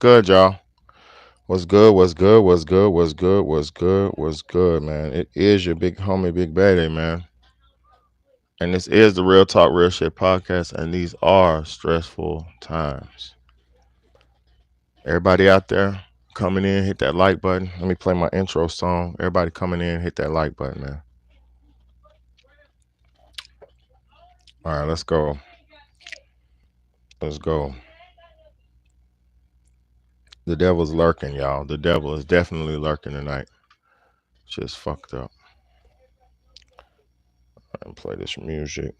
Good, y'all. What's good? What's good? What's good? What's good? What's good? What's good, man? It is your big homie, Big Daddy, man. And this is the Real Talk, Real Shit podcast. And these are stressful times. Everybody out there coming in, hit that like button. Let me play my intro song. Everybody coming in, hit that like button, man. All right, let's go. Let's go. The devil's lurking, y'all. The devil is definitely lurking tonight. Just fucked up. And play this music.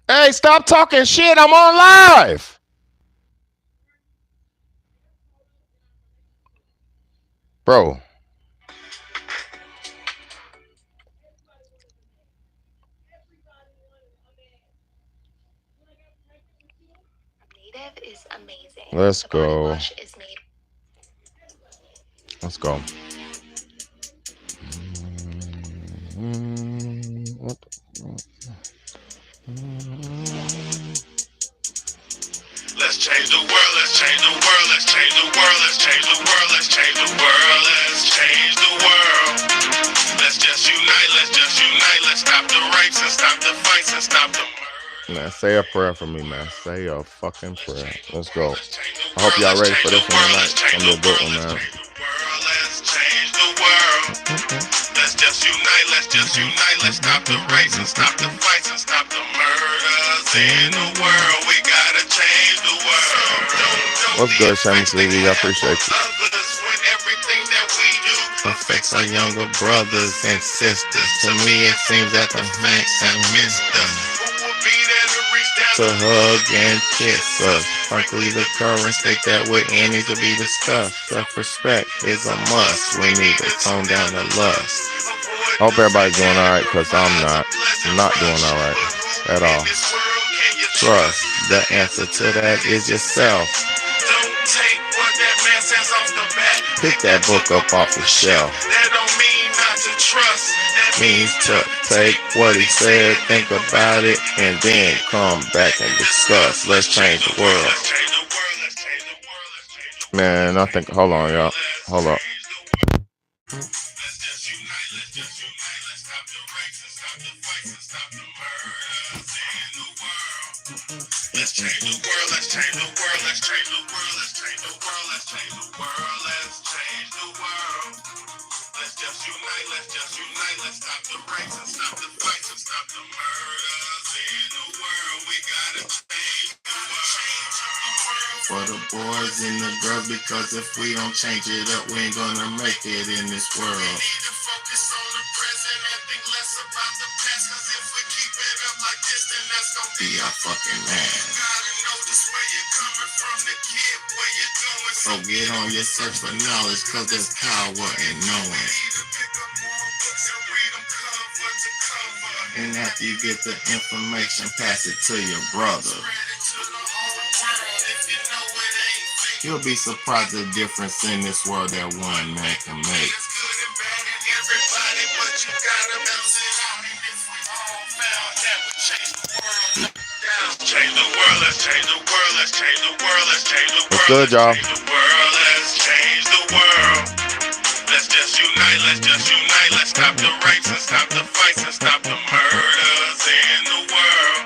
Hey, stop talking shit. I'm on live. Bro, let's go. Let's go. What Let's change the world, let's change the world, let's change the world, let's change the world, let's change the world, let's change the world. Let's just unite, let's stop the rights and stop the fights and stop the murder. Man, say a prayer for me, man. Say a fucking prayer. Let's go. I hope y'all ready for this one tonight. It's gonna be a good one, man. Let's change the world. Let's just unite, let's stop the rights and stop the fights and stop the murders in the world. We gotta change the world. What's good, Sammy TV? I appreciate you. When everything that we do affects our younger brothers and sisters. To me, it seems that the facts have missed us. Who will be there to reach down To hug and kiss us. Frankly, the current state that we're in needs to be discussed. Self-respect is a must. We need to tone down the lust. I hope everybody's doing all right, because I'm not doing all right at all. Trust, the answer to that is yourself. Don't take what that man says off the bat. Pick that book up off the shelf. That don't mean not to trust. That Means to take what he said, think about it, and then come back and discuss. Let's change the world. Let's change the world, let's change the world, let's change the world. Man, I think, hold on, y'all. Hold up. Let's just unite, let's stop the rights and stop the fights and stop the murders in the world. Let's change the world, let's change the world, let's change the world, let's change the world, let's change the world, let's change the world. Let's just unite, let's stop the rights and stop the fights and stop the murders in the world. We gotta change the world. For the boys and the girls, because if we don't change it up, we ain't gonna make it in this world. We need to focus on the present and think less about the past. Cause if we keep it up like this, then that's gonna Be our fucking man. gotta know just where you're coming from, the kid, where you're going. So get on your search for knowledge, cause there's power in knowing. need to pick up more books and read them cover to cover. And after you get the information, pass it to your brother. Spread it to the whole world. If you know it ain't fake, You'll be surprised the difference in this world that one man can make. it's good and bad in everybody, but you gotta balance it out. And if we all found that would change the world. Change the world, let's change the world, let's change the world, let's change the world. What's good, y'all? Let's change the world, let's change the world. Let's just unite, let's stop the rights and stop the fights and stop the murders in the world.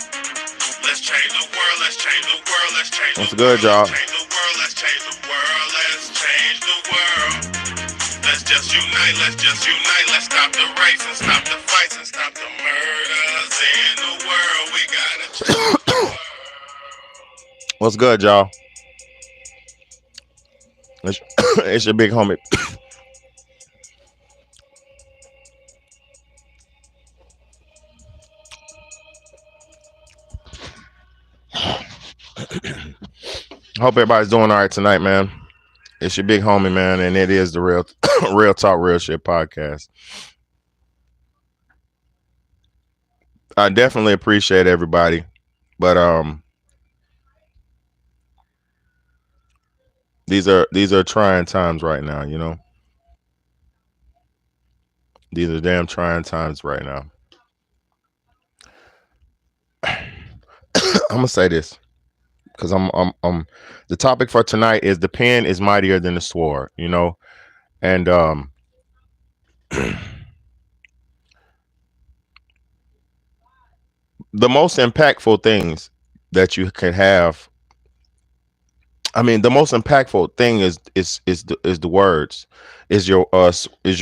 Let's change the world, let's change the world, let's change What's the good, y'all? world. Change the world, let's change the world, let's change the world. Let's just unite, let's stop the rights and stop the fights and stop the murders in the world. We gotta change the world. What's good, y'all? It's your big homie. Hope everybody's doing all right tonight, man. It's your big homie, man, and it is the real talk, real shit podcast. I definitely appreciate everybody, but These are trying times right now. These are damn trying times right now. I'm gonna say this because I'm the topic for tonight is the pen is mightier than the sword. And the most impactful things that you can have. I mean, the most impactful thing is the words, is your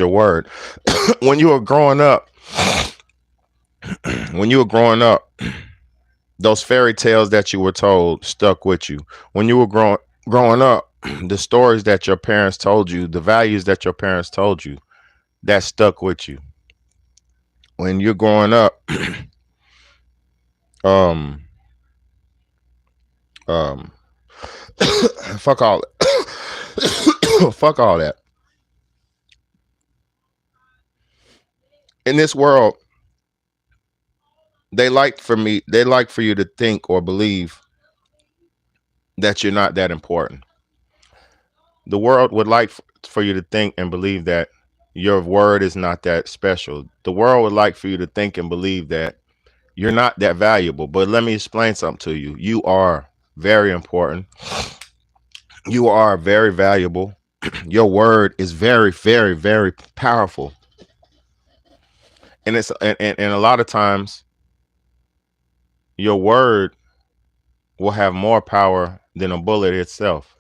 word. when you were growing up, when you were growing up, those fairy tales that you were told stuck with you. When you were growing up, the stories that your parents told you, the values that your parents told you, that stuck with you. When you're growing up, um, um, fuck all, fuck all that. In this world, they like for you to think or believe that you're not that important. The world would like for you to think and believe that your word is not that special. The world would like for you to think and believe that you're not that valuable. But let me explain something to you. You are very important. You are very valuable. Your word is very, very, very powerful. And a lot of times your word will have more power than a bullet itself.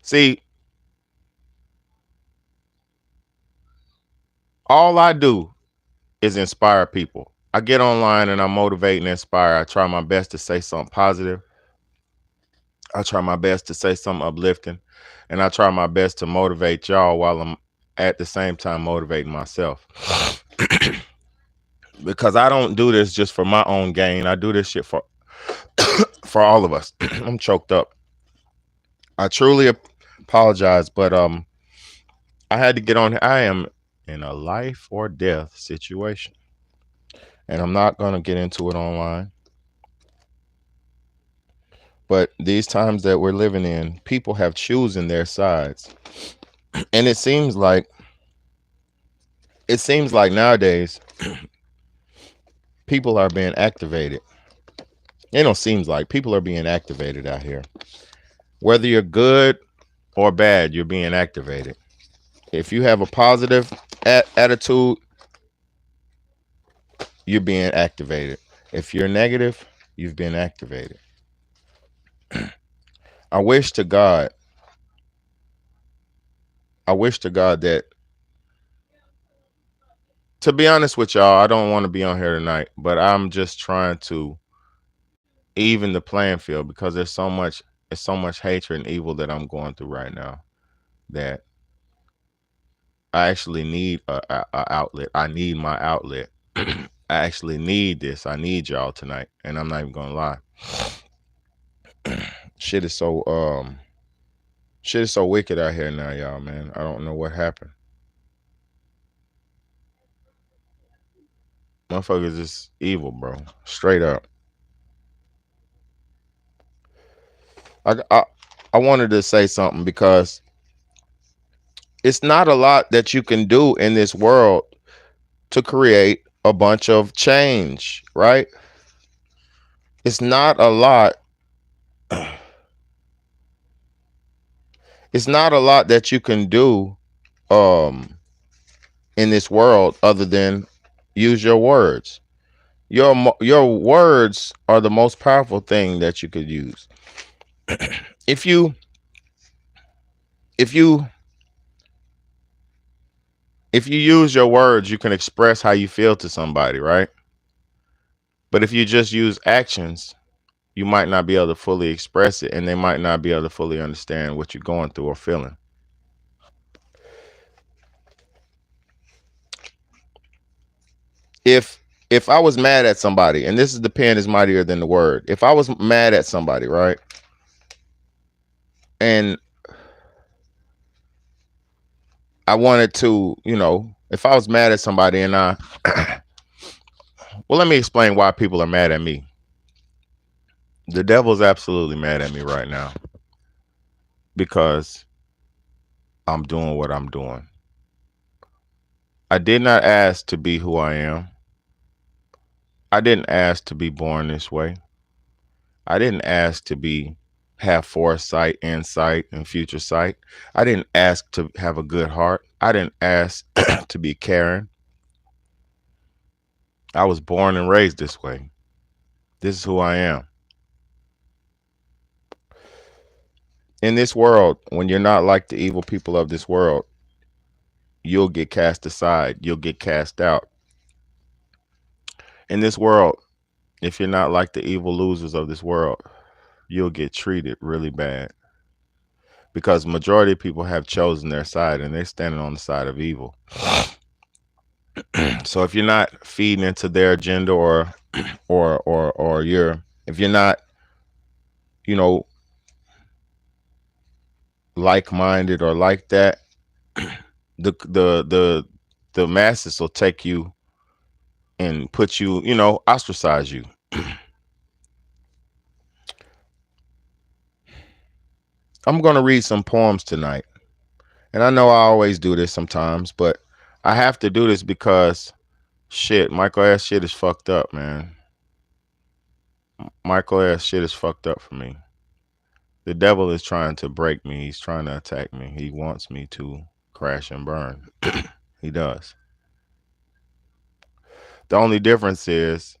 See, all I do is inspire people. I get online and I motivate and inspire. I try my best to say something positive. I try my best to say something uplifting. And I try my best to motivate y'all while I'm at the same time motivating myself. Because I don't do this just for my own gain. I do this shit for all of us. I'm choked up. I truly apologize, but I had to get on. I am in a life or death situation, and I'm not gonna get into it online. But these times that we're living in, people have chosen their sides, and it seems like nowadays people are being activated. It don't seems like people are being activated out here. Whether you're good or bad, you're being activated. If you have a positive attitude, you're being activated. If you're negative, you've been activated. I wish to God, I wish to God that, to be honest with y'all, I don't want to be on here tonight, but I'm just trying to even the playing field because there's so much hatred and evil that I'm going through right now that I actually need a outlet. I need my outlet. I actually need this. I need y'all tonight, and I'm not even gonna lie. Shit is so shit is so wicked out here now, y'all. Man, I don't know what happened. Motherfuckers is evil, bro. Straight up. I I, I wanted to say something because it's not a lot that you can do in this world to create a bunch of change, right? It's not a lot. It's not a lot that you can do um in this world other than use your words. Your words are the most powerful thing that you could use. If you if you if you use your words, you can express how you feel to somebody, right? But if you just use actions, you might not be able to fully express it and they might not be able to fully understand what you're going through or feeling. If I was mad at somebody, and this is the pen is mightier than the word. If I was mad at somebody, right? And I wanted to, if I was mad at somebody and well, let me explain why people are mad at me. The devil's absolutely mad at me right now because I'm doing what I'm doing. I did not ask to be who I am. I didn't ask to be born this way. I didn't ask to be have foresight, insight, and future sight. I didn't ask to have a good heart. I didn't ask to be caring. I was born and raised this way. This is who I am. In this world, when you're not like the evil people of this world, you'll get cast aside. You'll get cast out. In this world, if you're not like the evil losers of this world, you'll get treated really bad because majority of people have chosen their side and they're standing on the side of evil. So if you're not feeding into their agenda or you're if you're not, you know, like-minded or like that, the masses will take you and put you, ostracize you. I'm going to read some poems tonight. And I know I always do this sometimes, but I have to do this because shit, Michael ass shit is fucked up, man. Michael ass shit is fucked up for me. The devil is trying to break me. He's trying to attack me. He wants me to crash and burn. He does. The only difference is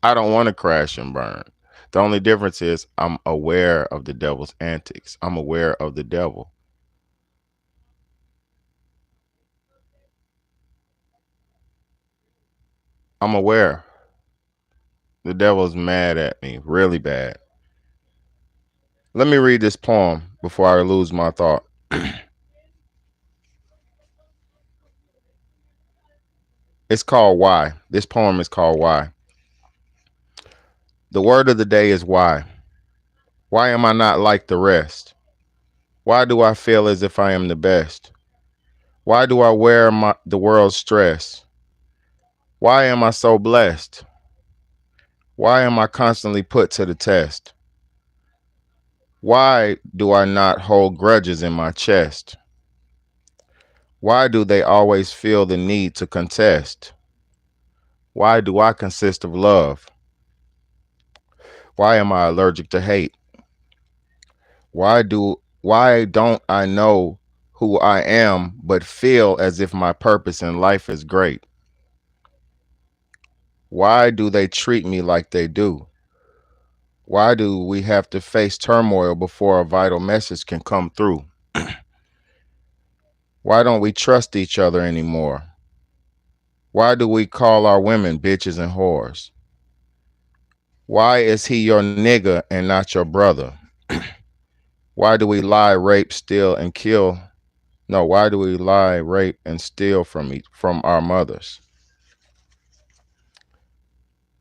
I don't want to crash and burn. The only difference is I'm aware of the devil's antics. I'm aware of the devil. I'm aware. The devil's mad at me, really bad. Let me read this poem before I lose my thought. It's called Why. This poem is called Why. The word of the day is why. Why am I not like the rest? Why do I feel as if I am the best? Why do I wear the world's stress? Why am I so blessed? Why am I constantly put to the test? Why do I not hold grudges in my chest? Why do they always feel the need to contest? Why do I consist of love? Why am I allergic to hate? Why don't I know who I am but feel as if my purpose in life is great? Why do they treat me like they do? Why do we have to face turmoil before a vital message can come through? Why don't we trust each other anymore? Why do we call our women bitches and whores? Why is he your nigga and not your brother? Why do we lie, rape, steal, and kill? No, why do we lie, rape, and steal from our mothers?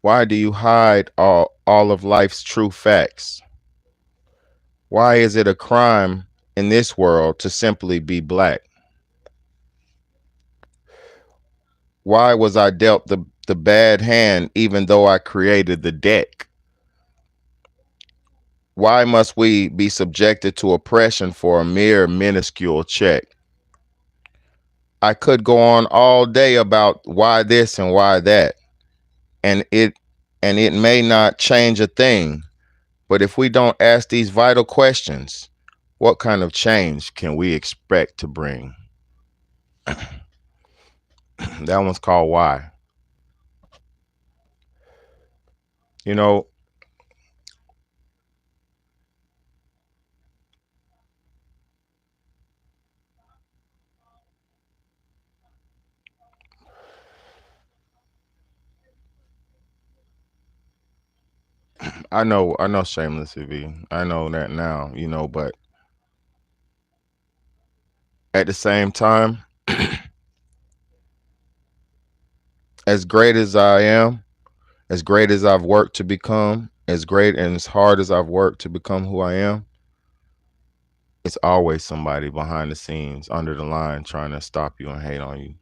Why do you hide all of life's true facts? Why is it a crime in this world to simply be black? Why was I dealt the bad hand even though I created the deck? Why must we be subjected to oppression for a mere minuscule check? I could go on all day about why this and why that, and it may not change a thing, but if we don't ask these vital questions, what kind of change can we expect to bring? That one's called Why. You know, I know Shameless TV. I know that now, but at the same time, as great as I am, as great as I've worked to become, as great and as hard as I've worked to become who I am, it's always somebody behind the scenes, under the line, trying to stop you and hate on you.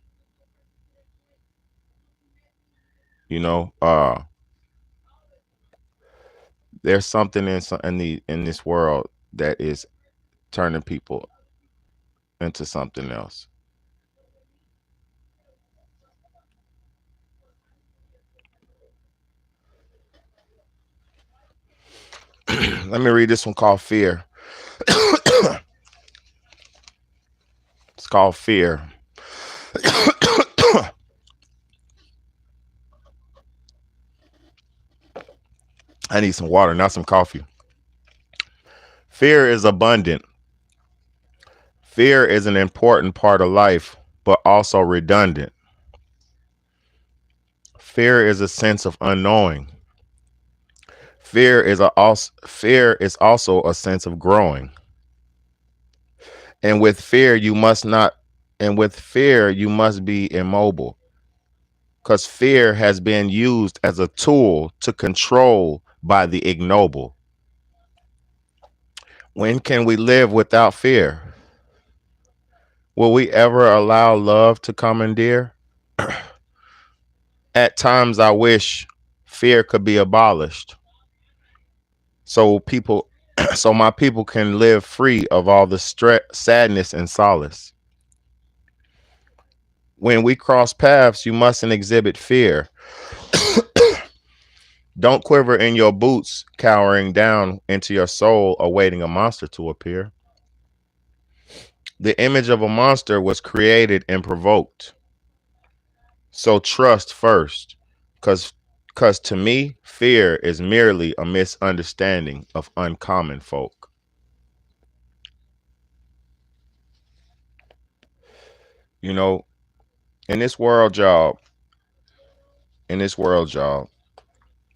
You know, There's something in this world that is turning people into something else. Let me read this one called Fear. It's called Fear. I need some water, not some coffee. Fear is abundant. Fear is an important part of life, but also redundant. Fear is a sense of unknowing. Fear is also a sense of growing. And with fear, you must not and with fear, you must be immobile because fear has been used as a tool to control by the ignoble. When can we live without fear? Will we ever allow love to commandeer? At times, I wish fear could be abolished so people so my people can live free of all the stress, sadness, and solace. When we cross paths, you mustn't exhibit fear. Don't quiver in your boots, cowering down into your soul, awaiting a monster to appear. The image of a monster was created and provoked. So trust first, because to me, fear is merely a misunderstanding of uncommon folk. You know, in this world, y'all, in this world, y'all,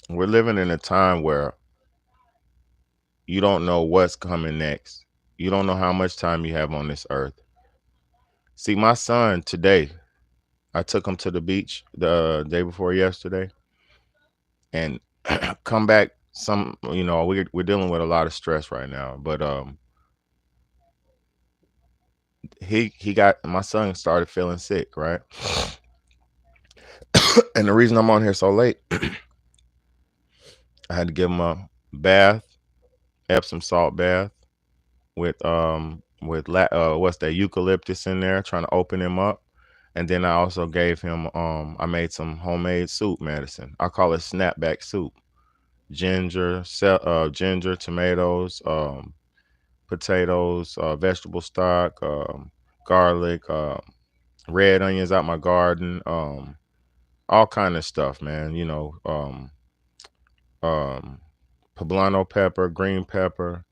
we're living in a time where you don't know what's coming next. You don't know how much time you have on this earth. See, my son today, I took him to the beach the day before yesterday, and come back. We're dealing with a lot of stress right now, but he got my son started feeling sick, right? And the reason I'm on here so late, I had to give him a bath, Epsom salt bath what's that, eucalyptus in there, trying to open him up. And then I also gave him I made some homemade soup medicine. I call it snapback soup. Ginger, tomatoes, potatoes, vegetable stock, garlic, red onions out my garden, all kind of stuff, man. Um, poblano pepper, green pepper,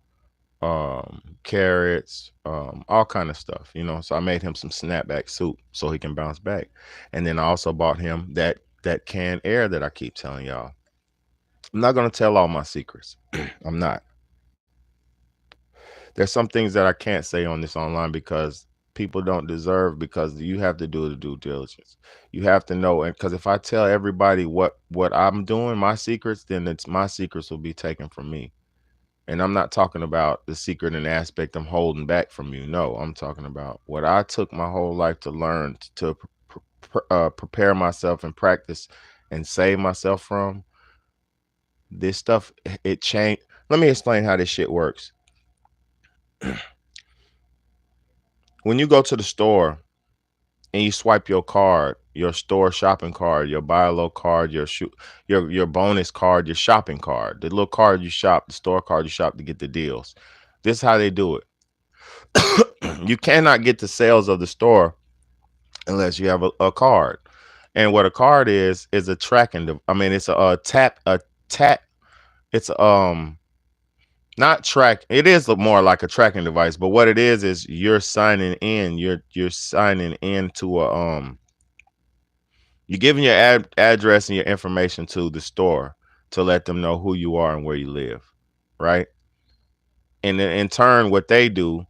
carrots, all kind of stuff. So I made him some snapback soup so he can bounce back. And then I also bought him that canned air that I keep telling y'all. I'm not gonna tell all my secrets. I'm not. There's some things that I can't say on this online because people don't deserve, because you have to do the due diligence. You have to know, and because if I tell everybody what I'm doing, my secrets, then it's my secrets will be taken from me. And I'm not talking about the secret and aspect I'm holding back from you. No, I'm talking about what I took my whole life to learn to prepare myself and practice and save myself from this stuff. It changed. Let me explain how this shit works. When you go to the store and you swipe your card, your store shopping card, your buy a low card, your bonus card, your shopping card, the little card you shop, the store card you shop to get the deals. This is how they do it. You cannot get the sales of the store unless you have a card. And what a card is a tracking. I mean, it's a tap. It's not track. It is more like a tracking device, but what it is you're signing in. You're signing into you're giving your address and your information to the store to let them know who you are and where you live, right? And then in turn, what they do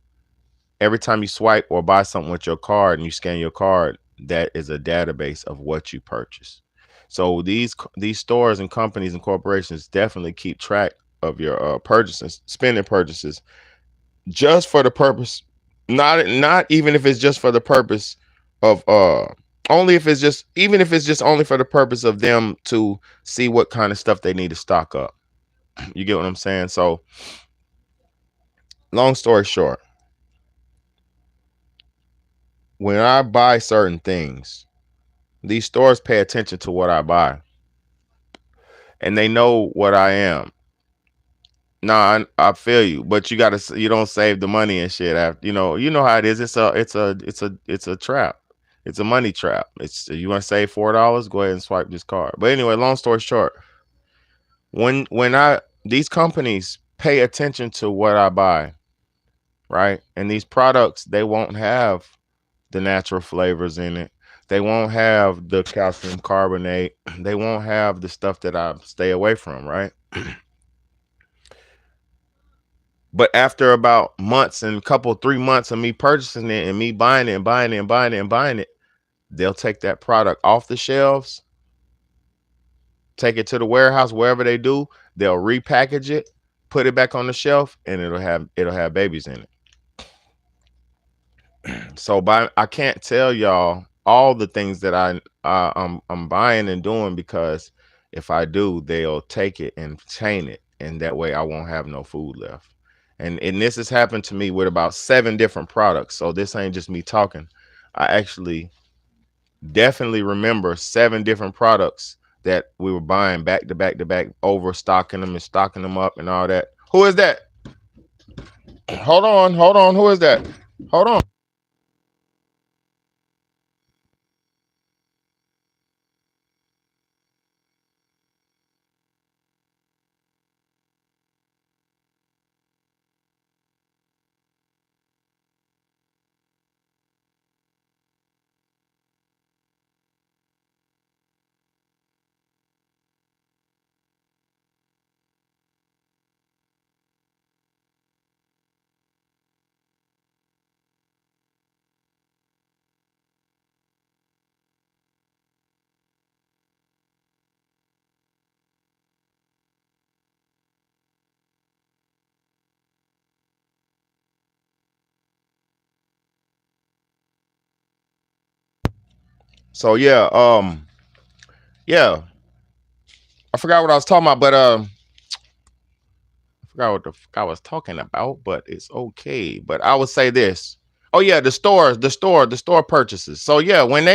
every time you swipe or buy something with your card and you scan your card, that is a database of what you purchase. So these stores and companies and corporations definitely keep track of your purchases, spending purchases, just for the purpose, not even if it's just for the purpose of only if it's just even if it's just only for the purpose of them to see what kind of stuff they need to stock up. You get what I'm saying? So, long story short, when I buy certain things, these stores pay attention to what I buy, and they know what I am. Nah, I feel you, but you don't save the money and shit after you know how it is. It's a trap. It's a money trap. It's you want to save $4, go ahead and swipe this card. But anyway, long story short, when I these companies pay attention to what I buy, right? And these products, they won't have the natural flavors in it. They won't have the calcium carbonate. They won't have the stuff that I stay away from, right? But after about months and a couple 3 months of me purchasing it and me buying it and buying it and buying it and buying it, they'll take that product off the shelves, take it to the warehouse, wherever they do, they'll repackage it, put it back on the shelf, and it'll have babies in it. So I can't tell y'all all the things that I'm buying and doing, because if I do, they'll take it and chain it, and that way I won't have no food left. And this has happened to me with about 7 different products. So this ain't just me talking. I actually definitely remember 7 different products that we were buying back to back to back, overstocking them and stocking them up and all that. Who is that? Hold on. Who is that? Hold on. So yeah, I forgot what I was talking about, but I forgot what the fuck I was talking about, but it's okay. But I would say this. Oh yeah, the store purchases. So yeah, when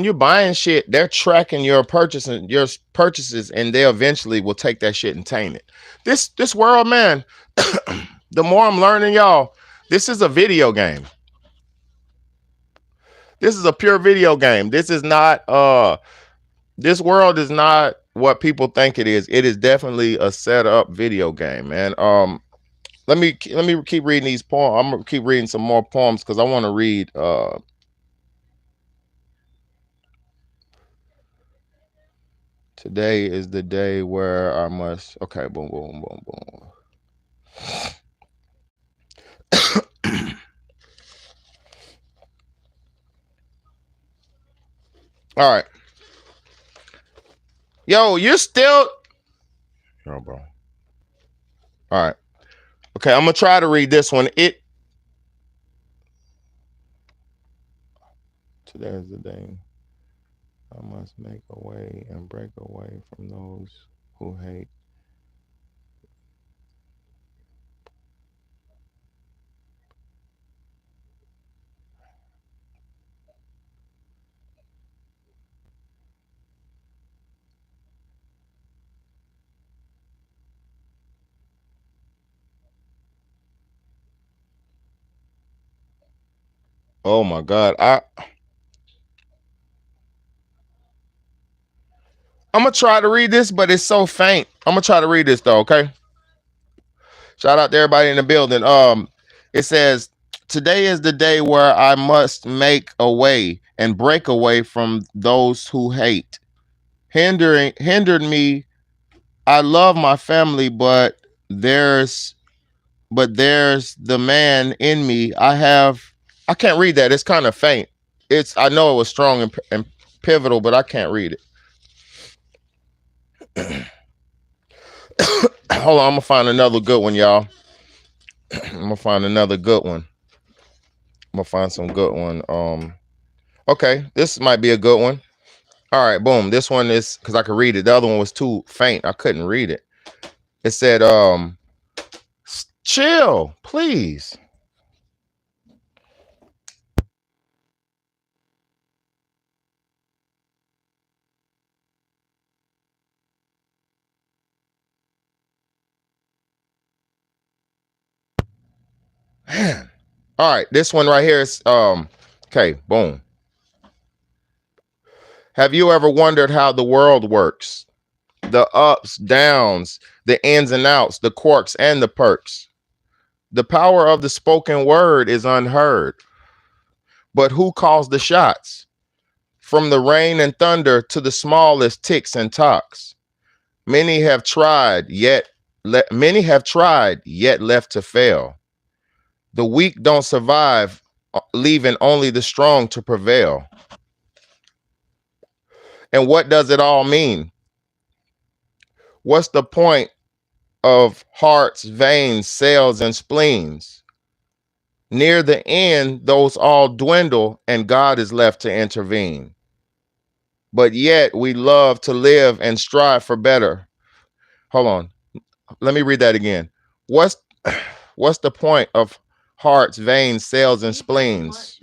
you're buying shit, they're tracking your purchases, and they eventually will take that shit and taint it. This world, man, the more I'm learning, y'all, this is a video game. This is a pure video game. This world is not what people think it is. It is definitely a set up video game, man. Let me keep reading these poems. I'm gonna keep reading some more poems because I want to read. Today is the day where I must. Okay, boom, boom, boom, boom. All right, yo, you're still. Oh, bro. All right. Okay, I'm gonna try to read this one. Today is the day I must make a way and break away from those who hate. Oh my God, I'm gonna try to read this, but it's so faint. I'm gonna try to read this though. Okay. Shout out to everybody in the building. It says, "Today is the day where I must make a way and break away from those who hate, hindered me. I love my family, there's there's the man in me. I can't read that. It's kind of faint. I know it was strong and pivotal, but I can't read it. Hold on, I'm gonna find another good one, y'all. I'm gonna find another good one. I'm gonna find some good one. Okay, this might be a good one. All right, boom. This one is because I could read it. The other one was too faint. I couldn't read it. It said, chill, please. Man. All right, this one right here is okay, boom. Have you ever wondered how the world works? The ups, downs, the ins and outs, the quirks and the perks. The power of the spoken word is unheard. But who calls the shots? From the rain and thunder to the smallest ticks and tocks. Many have tried, yet left to fail. The weak don't survive, leaving only the strong to prevail. And what does it all mean? What's the point of hearts, veins, cells, and spleens? Near the end, those all dwindle and God is left to intervene. But yet we love to live and strive for better. Hold on. Let me read that again. What's what's the point of hearts, veins, cells, and spleens?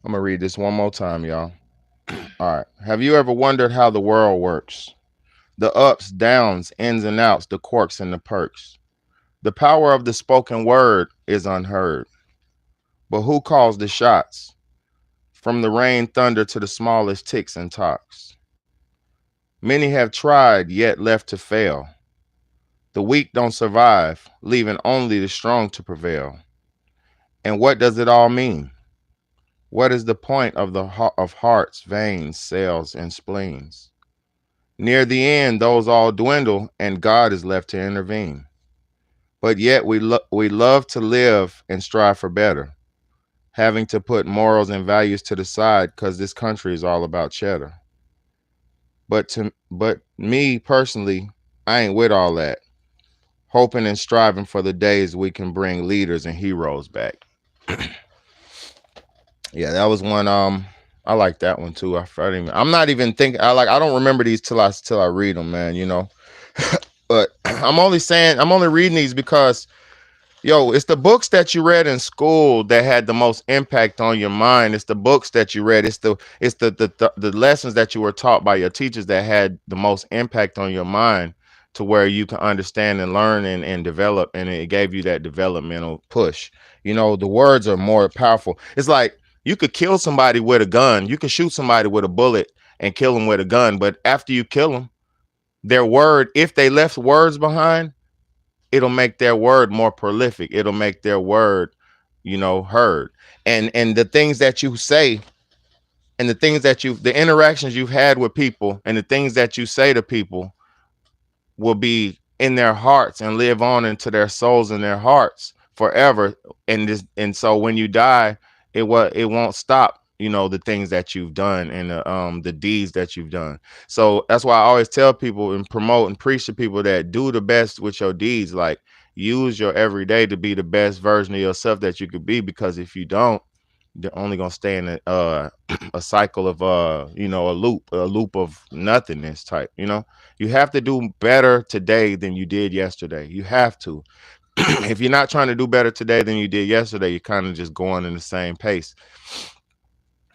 I'm gonna read this one more time, y'all. All right. Have you ever wondered how the world works? The ups, downs, ins and outs, the quirks and the perks. The power of the spoken word is unheard. But who calls the shots? From the rain, thunder to the smallest ticks and tocks. Many have tried, yet left to fail. The weak don't survive, leaving only the strong to prevail. And what does it all mean? What is the point of of hearts, veins, cells, and spleens? Near the end, those all dwindle, and God is left to intervene. But yet we love to live and strive for better, having to put morals and values to the side because this country is all about cheddar. But me personally, I ain't with all that. Hoping and striving for the days we can bring leaders and heroes back. Yeah, that was one. I like that one too. I'm not even thinking. I don't remember these till I read them, man. You know. But I'm only reading these because yo, it's the books that you read in school that had the most impact on your mind. It's the books that you read. It's the lessons that you were taught by your teachers that had the most impact on your mind to where you can understand and learn and develop, and it gave you that developmental push. You know, the words are more powerful. It's like you could kill somebody with a gun. You could shoot somebody with a bullet and kill them with a gun, but after you kill them, their word, if they left words behind, it'll make their word more prolific. It'll make their word, heard. And the things that you say and the interactions you've had with people and the things that you say to people will be in their hearts and live on into their souls and their hearts forever. And so when you die, it won't stop, the things that you've done and the deeds that you've done. So that's why I always tell people and promote and preach to people that do the best with your deeds. Like, use your everyday to be the best version of yourself that you could be, because if you don't, they're only gonna stay in a cycle of a loop of nothingness type. You have to do better today than you did yesterday. You have to. If you're not trying to do better today than you did yesterday, you're kind of just going in the same pace.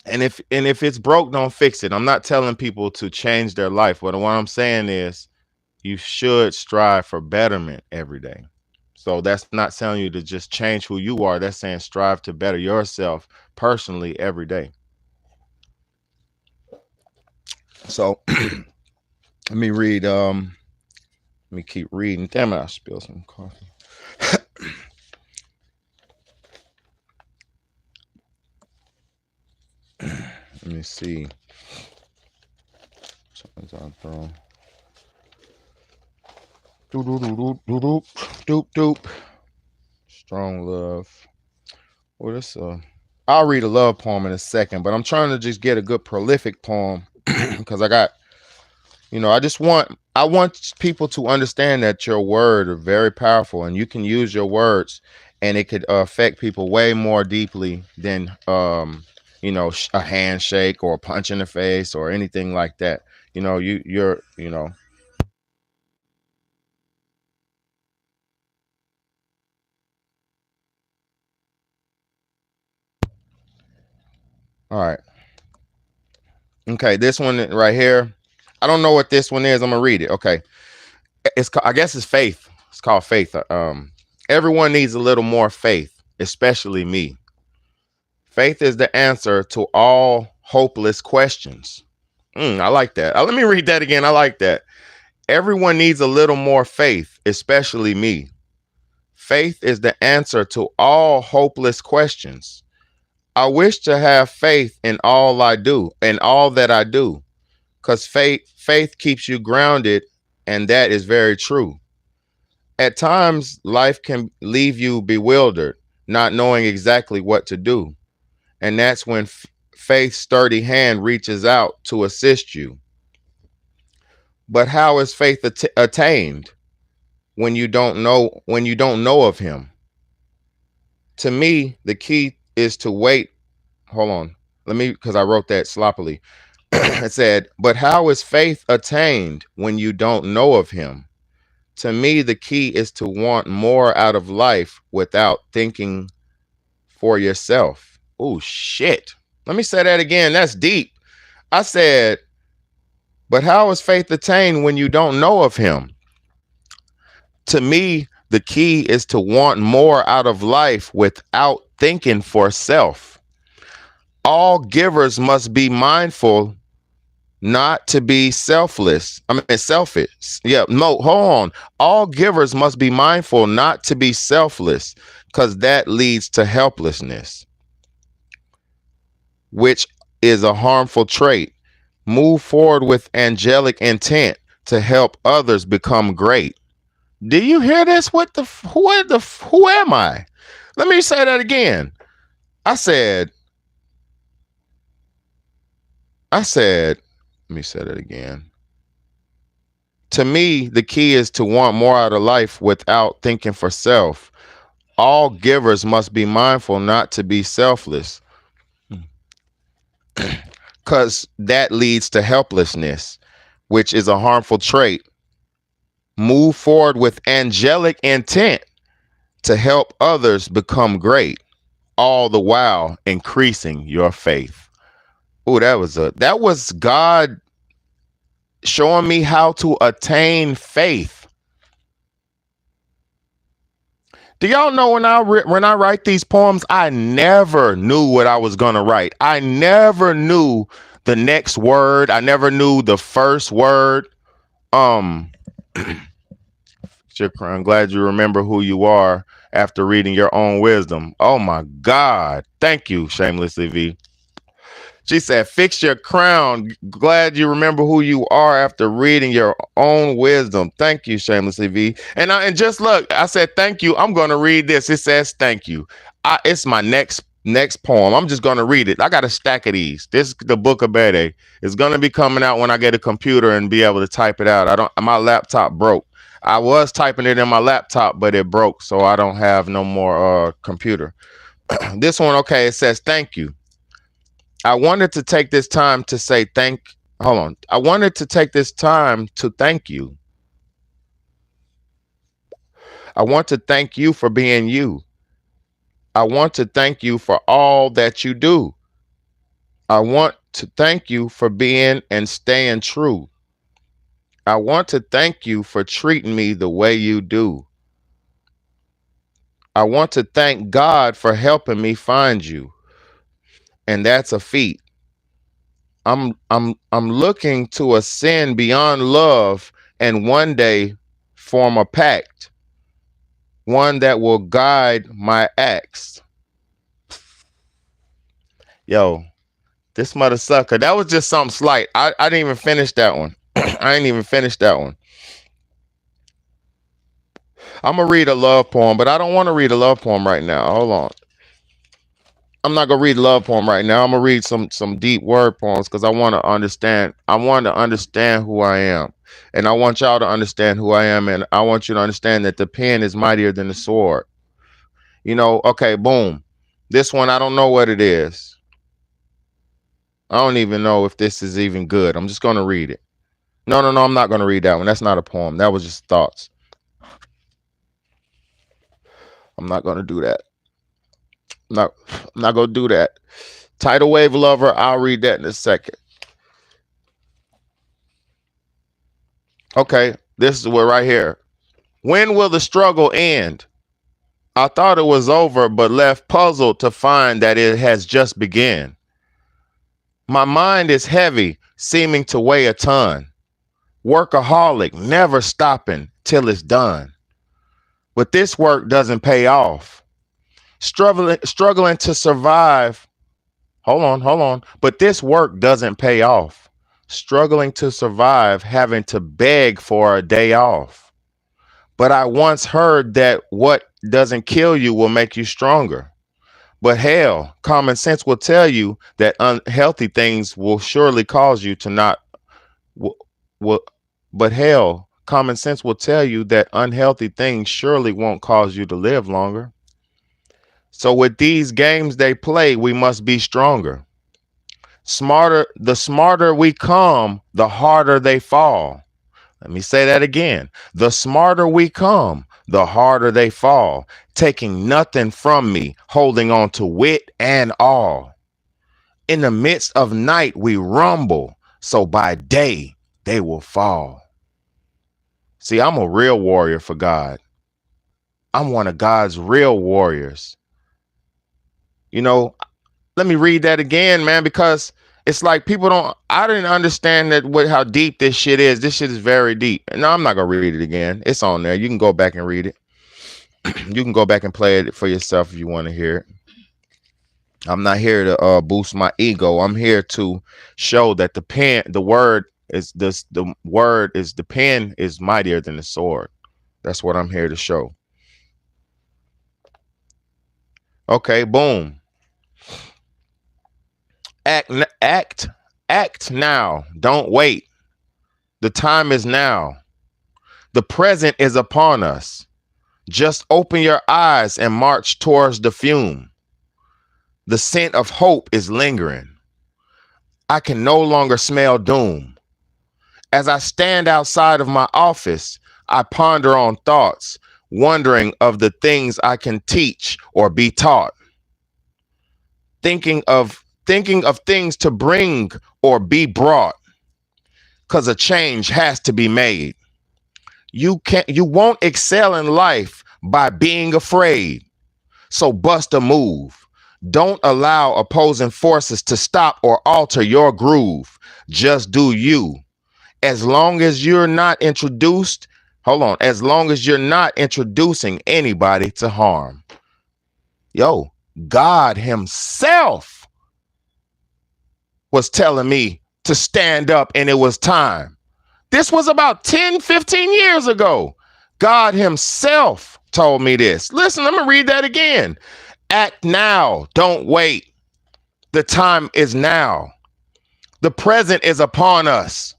And if it's broke, don't fix it. I'm not telling people to change their life. What I'm saying is you should strive for betterment every day. So that's not telling you to just change who you are. That's saying strive to better yourself personally every day. So let me read. Let me keep reading. Damn it, I spilled some coffee. Let me see. Something's on throne. Doop doop doop doop doop doop. Strong love. Well, this I'll read a love poem in a second, but I'm trying to just get a good prolific poem because I want people to understand that your word are very powerful, and you can use your words, and it could affect people way more deeply than a handshake or a punch in the face or anything like that. You're. All right. Okay, this one right here. I don't know what this one is. I'm gonna read it. Okay, I guess it's faith. It's called faith. Everyone needs a little more faith, especially me. Faith is the answer to all hopeless questions. I like that. Let me read that again. I like that. Everyone needs a little more faith, especially me. Faith is the answer to all hopeless questions. I wish to have faith in all I do, in all that I do, because faith keeps you grounded, and that is very true. At times, life can leave you bewildered, not knowing exactly what to do. And that's when faith's sturdy hand reaches out to assist you. But how is faith attained when you don't know of him? To me, the key is to wait. Hold on. Because I wrote that sloppily. It said, but how is faith attained when you don't know of him? To me, the key is to want more out of life without thinking for yourself. Oh, shit. Let me say that again. That's deep. I said, but how is faith attained when you don't know of him? To me, the key is to want more out of life without thinking for self. All givers must be mindful not to be selfish. Yeah, no, hold on. All givers must be mindful not to be selfless, because that leads to helplessness, which is a harmful trait. Move forward with angelic intent to help others become great. Do you hear this? Who am I? Let me say that again. I said, let me say that again. To me, the key is to want more out of life without thinking for self. All givers must be mindful not to be selfless, because that leads to helplessness, which is a harmful trait. Move forward with angelic intent to help others become great, all the while increasing your faith. Oh, that was God showing me how to attain faith. Do y'all know when I write these poems, I never knew what I was gonna write. I never knew the next word. I never knew the first word. Shukran, I'm glad you remember who you are after reading your own wisdom. Oh my God. Thank you, Shamelessly V. She said, fix your crown. Glad you remember who you are after reading your own wisdom. Thank you, Shamelessly V. And just look, I said, thank you. I'm going to read this. It says, thank you. It's my next Next poem. I'm just gonna read it. I got a stack of these. This the Book of Bede. It's gonna be coming out when I get a computer and be able to type it out. I don't. My laptop broke. I was typing it in my laptop, but it broke, so I don't have no more computer. This one, okay. It says, "Thank you. I wanted to take this time to say thank. Hold on. I wanted to take this time to thank you. I want to thank you for being you. I want to thank you for all that you do. I want to thank you for being and staying true. I want to thank you for treating me the way you do. I want to thank God for helping me find you. And that's a feat. I'm looking to ascend beyond love and one day form a pact, one that will guide my acts." Yo, this mother sucker. That was just something slight. I didn't even finish that one. I ain't even finished that one. I'm gonna read a love poem, but I don't want to read a love poem right now. Hold on. I'm not gonna read a love poem right now. I'm gonna read some deep word poems because I want to understand. I want to understand who I am, and I want y'all to understand who I am, and I want you to understand that the pen is mightier than the sword. You know. Okay. Boom. This one I don't know what it is. I don't even know if this is even good. I'm just gonna read it. No, no, no. I'm not gonna read that one. That's not a poem. That was just thoughts. I'm not gonna do that. No, I'm not gonna do that. Tidal wave lover. I'll read that in a second. Okay, this is what right here. When will the struggle end? I thought it was over, but left puzzled to find that it has just begun. My mind is heavy, seeming to weigh a ton. Workaholic, never stopping till it's done. But this work doesn't pay off. Struggling to survive. Hold on, hold on. But this work doesn't pay off. Struggling to survive, having to beg for a day off. But I once heard that what doesn't kill you will make you stronger. But hell, common sense will tell you that unhealthy things will surely cause you to not. Will, but hell, common sense will tell you that unhealthy things surely won't cause you to live longer. So with these games they play, we must be stronger. Smarter, the smarter we come, the harder they fall. Let me say that again. The smarter we come, the harder they fall, taking nothing from me, holding on to wit and all. In the midst of night, we rumble, so by day they will fall. See, I'm a real warrior for God. I'm one of God's real warriors. You know, let me read that again, man, because it's like people don't. I didn't understand that how deep this shit is. This shit is very deep. And no, I'm not gonna read it again. It's on there. You can go back and read it. You can go back and play it for yourself if you want to hear it. I'm not here to boost my ego. I'm here to show that the pen, the word is this. The word is the pen is mightier than the sword. That's what I'm here to show. Okay, boom. Act, act now. Don't wait. The time is now. The present is upon us. Just open your eyes and march towards the fume. The scent of hope is lingering. I can no longer smell doom. As I stand outside of my office, I ponder on thoughts, wondering of the things I can teach or be taught. Thinking of things to bring or be brought, because a change has to be made. You won't excel in life by being afraid. So bust a move. Don't allow opposing forces to stop or alter your groove. Just do you. As long as you're not introduced, hold on, as long as you're not introducing anybody to harm. Yo, God himself was telling me to stand up, and it was time. This was about 10, 15 years ago. God himself told me this. Listen, I'm going to read that again. Act now. Don't wait. The time is now. The present is upon us.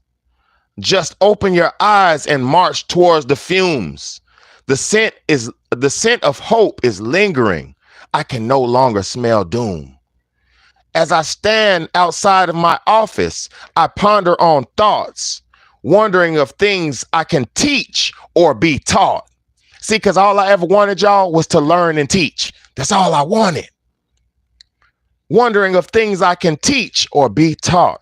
Just open your eyes and march towards the fumes. The scent of hope is lingering. I can no longer smell doom. As I stand outside of my office, I ponder on thoughts, wondering of things I can teach or be taught. See, because all I ever wanted, y'all, was to learn and teach. That's all I wanted. Wondering of things I can teach or be taught.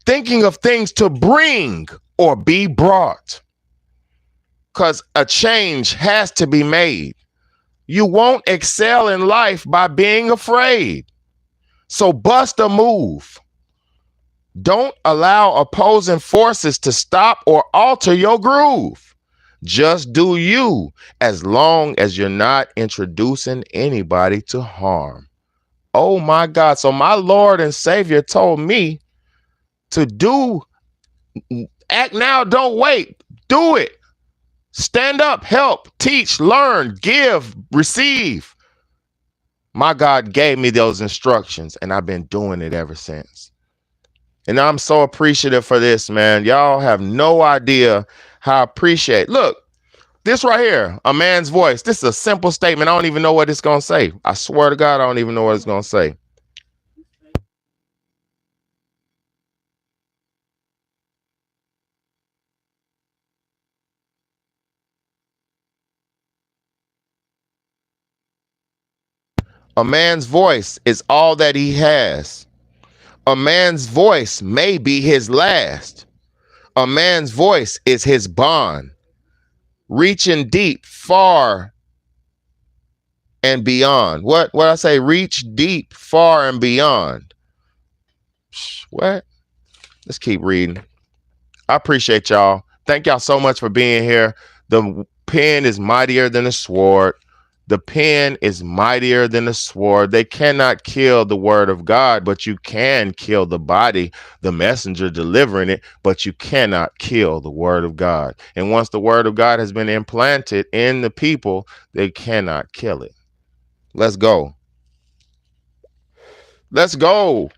Thinking of things to bring or be brought. Because a change has to be made. You won't excel in life by being afraid. So bust a move. Don't allow opposing forces to stop or alter your groove. Just do you, as long as you're not introducing anybody to harm. Oh my God. So my Lord and Savior told me to act now, don't wait. Do it. Stand up, help, teach, learn, give, receive. My God gave me those instructions, and I've been doing it ever since. And I'm so appreciative for this, man. Y'all have no idea how I appreciate. Look, this right here, a man's voice. This is a simple statement. I don't even know what it's going to say. I swear to God, I don't even know what it's going to say. A man's voice is all that he has. A man's voice may be his last. A man's voice is his bond, reaching deep, far, and beyond. What I say? Reach deep, far, and beyond. What? Let's keep reading. I appreciate y'all. Thank y'all so much for being here. The pen is mightier than the sword. The pen is mightier than the sword. They cannot kill the word of God, but you can kill the body, the messenger delivering it, but you cannot kill the word of God. And once the word of God has been implanted in the people, they cannot kill it. Let's go. Let's go.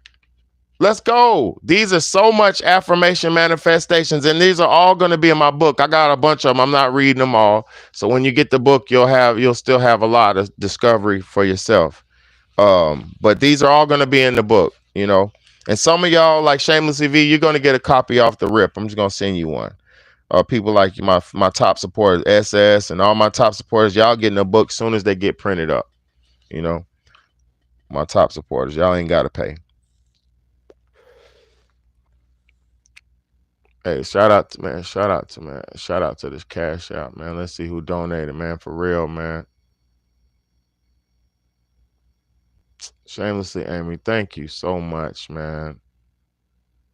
Let's go. These are so much affirmation manifestations, and these are all going to be in my book. I got a bunch of them. I'm not reading them all. So when you get the book, you'll still have a lot of discovery for yourself. But these are all going to be in the book, you know. And some of y'all, like Shameless EV, you're going to get a copy off the rip. I'm just going to send you one. People like my top supporters, SS, and all my top supporters, y'all getting a book soon as they get printed up. You know, my top supporters, y'all ain't got to pay. Hey, shout out to this cash out, man. Let's see who donated, man, for real, man. Shamelessly Amy, thank you so much, man.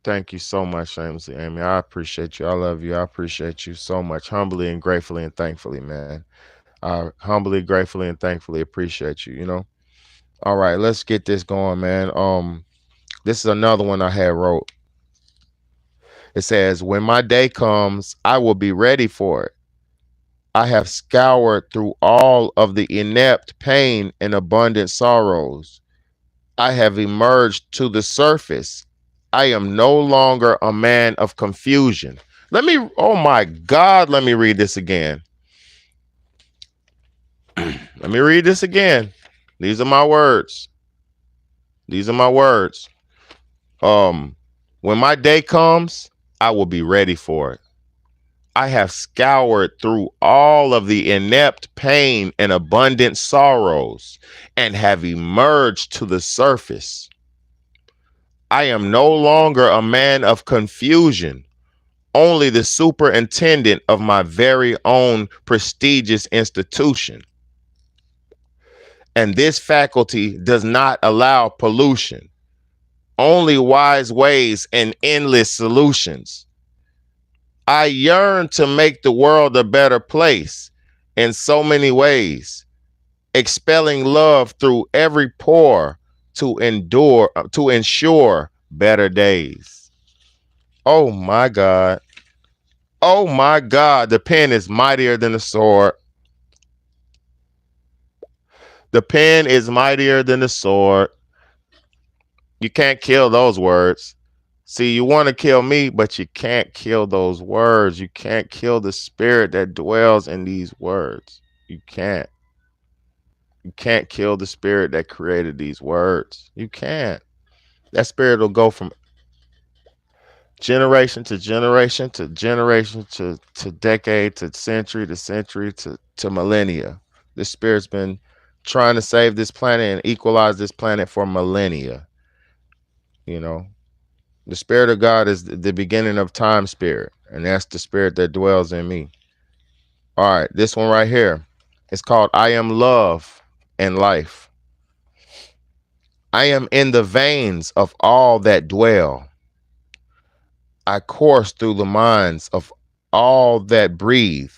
Thank you so much, Shamelessly Amy. I appreciate you. I love you. I appreciate you so much. Humbly and gratefully and thankfully, man. I humbly, gratefully, and thankfully appreciate you, you know. All right, let's get this going, man. This is another one I had wrote. It says, when my day comes, I will be ready for it. I have scoured through all of the inept pain and abundant sorrows. I have emerged to the surface. I am no longer a man of confusion. Oh my God, let me read this again. Let me read this again. These are my words. These are my words. When my day comes, I will be ready for it. I have scoured through all of the inept pain and abundant sorrows and have emerged to the surface. I am no longer a man of confusion, only the superintendent of my very own prestigious institution. And this faculty does not allow pollution, only wise ways and endless solutions. I yearn to make the world a better place in so many ways, expelling love through every pore to ensure better days. Oh my God. Oh my God. The pen is mightier than the sword. The pen is mightier than the sword. You can't kill those words. See, you want to kill me, but you can't kill those words. You can't kill the spirit that dwells in these words. You can't. You can't kill the spirit that created these words. You can't. That spirit will go from generation to generation to generation to decade to century to millennia. This spirit's been trying to save this planet and equalize this planet for millennia. You know, the spirit of God is the beginning of time spirit, and that's the spirit that dwells in me. All right, this one right here. It's called I Am Love and Life. I am in the veins of all that dwell. I course through the minds of all that breathe.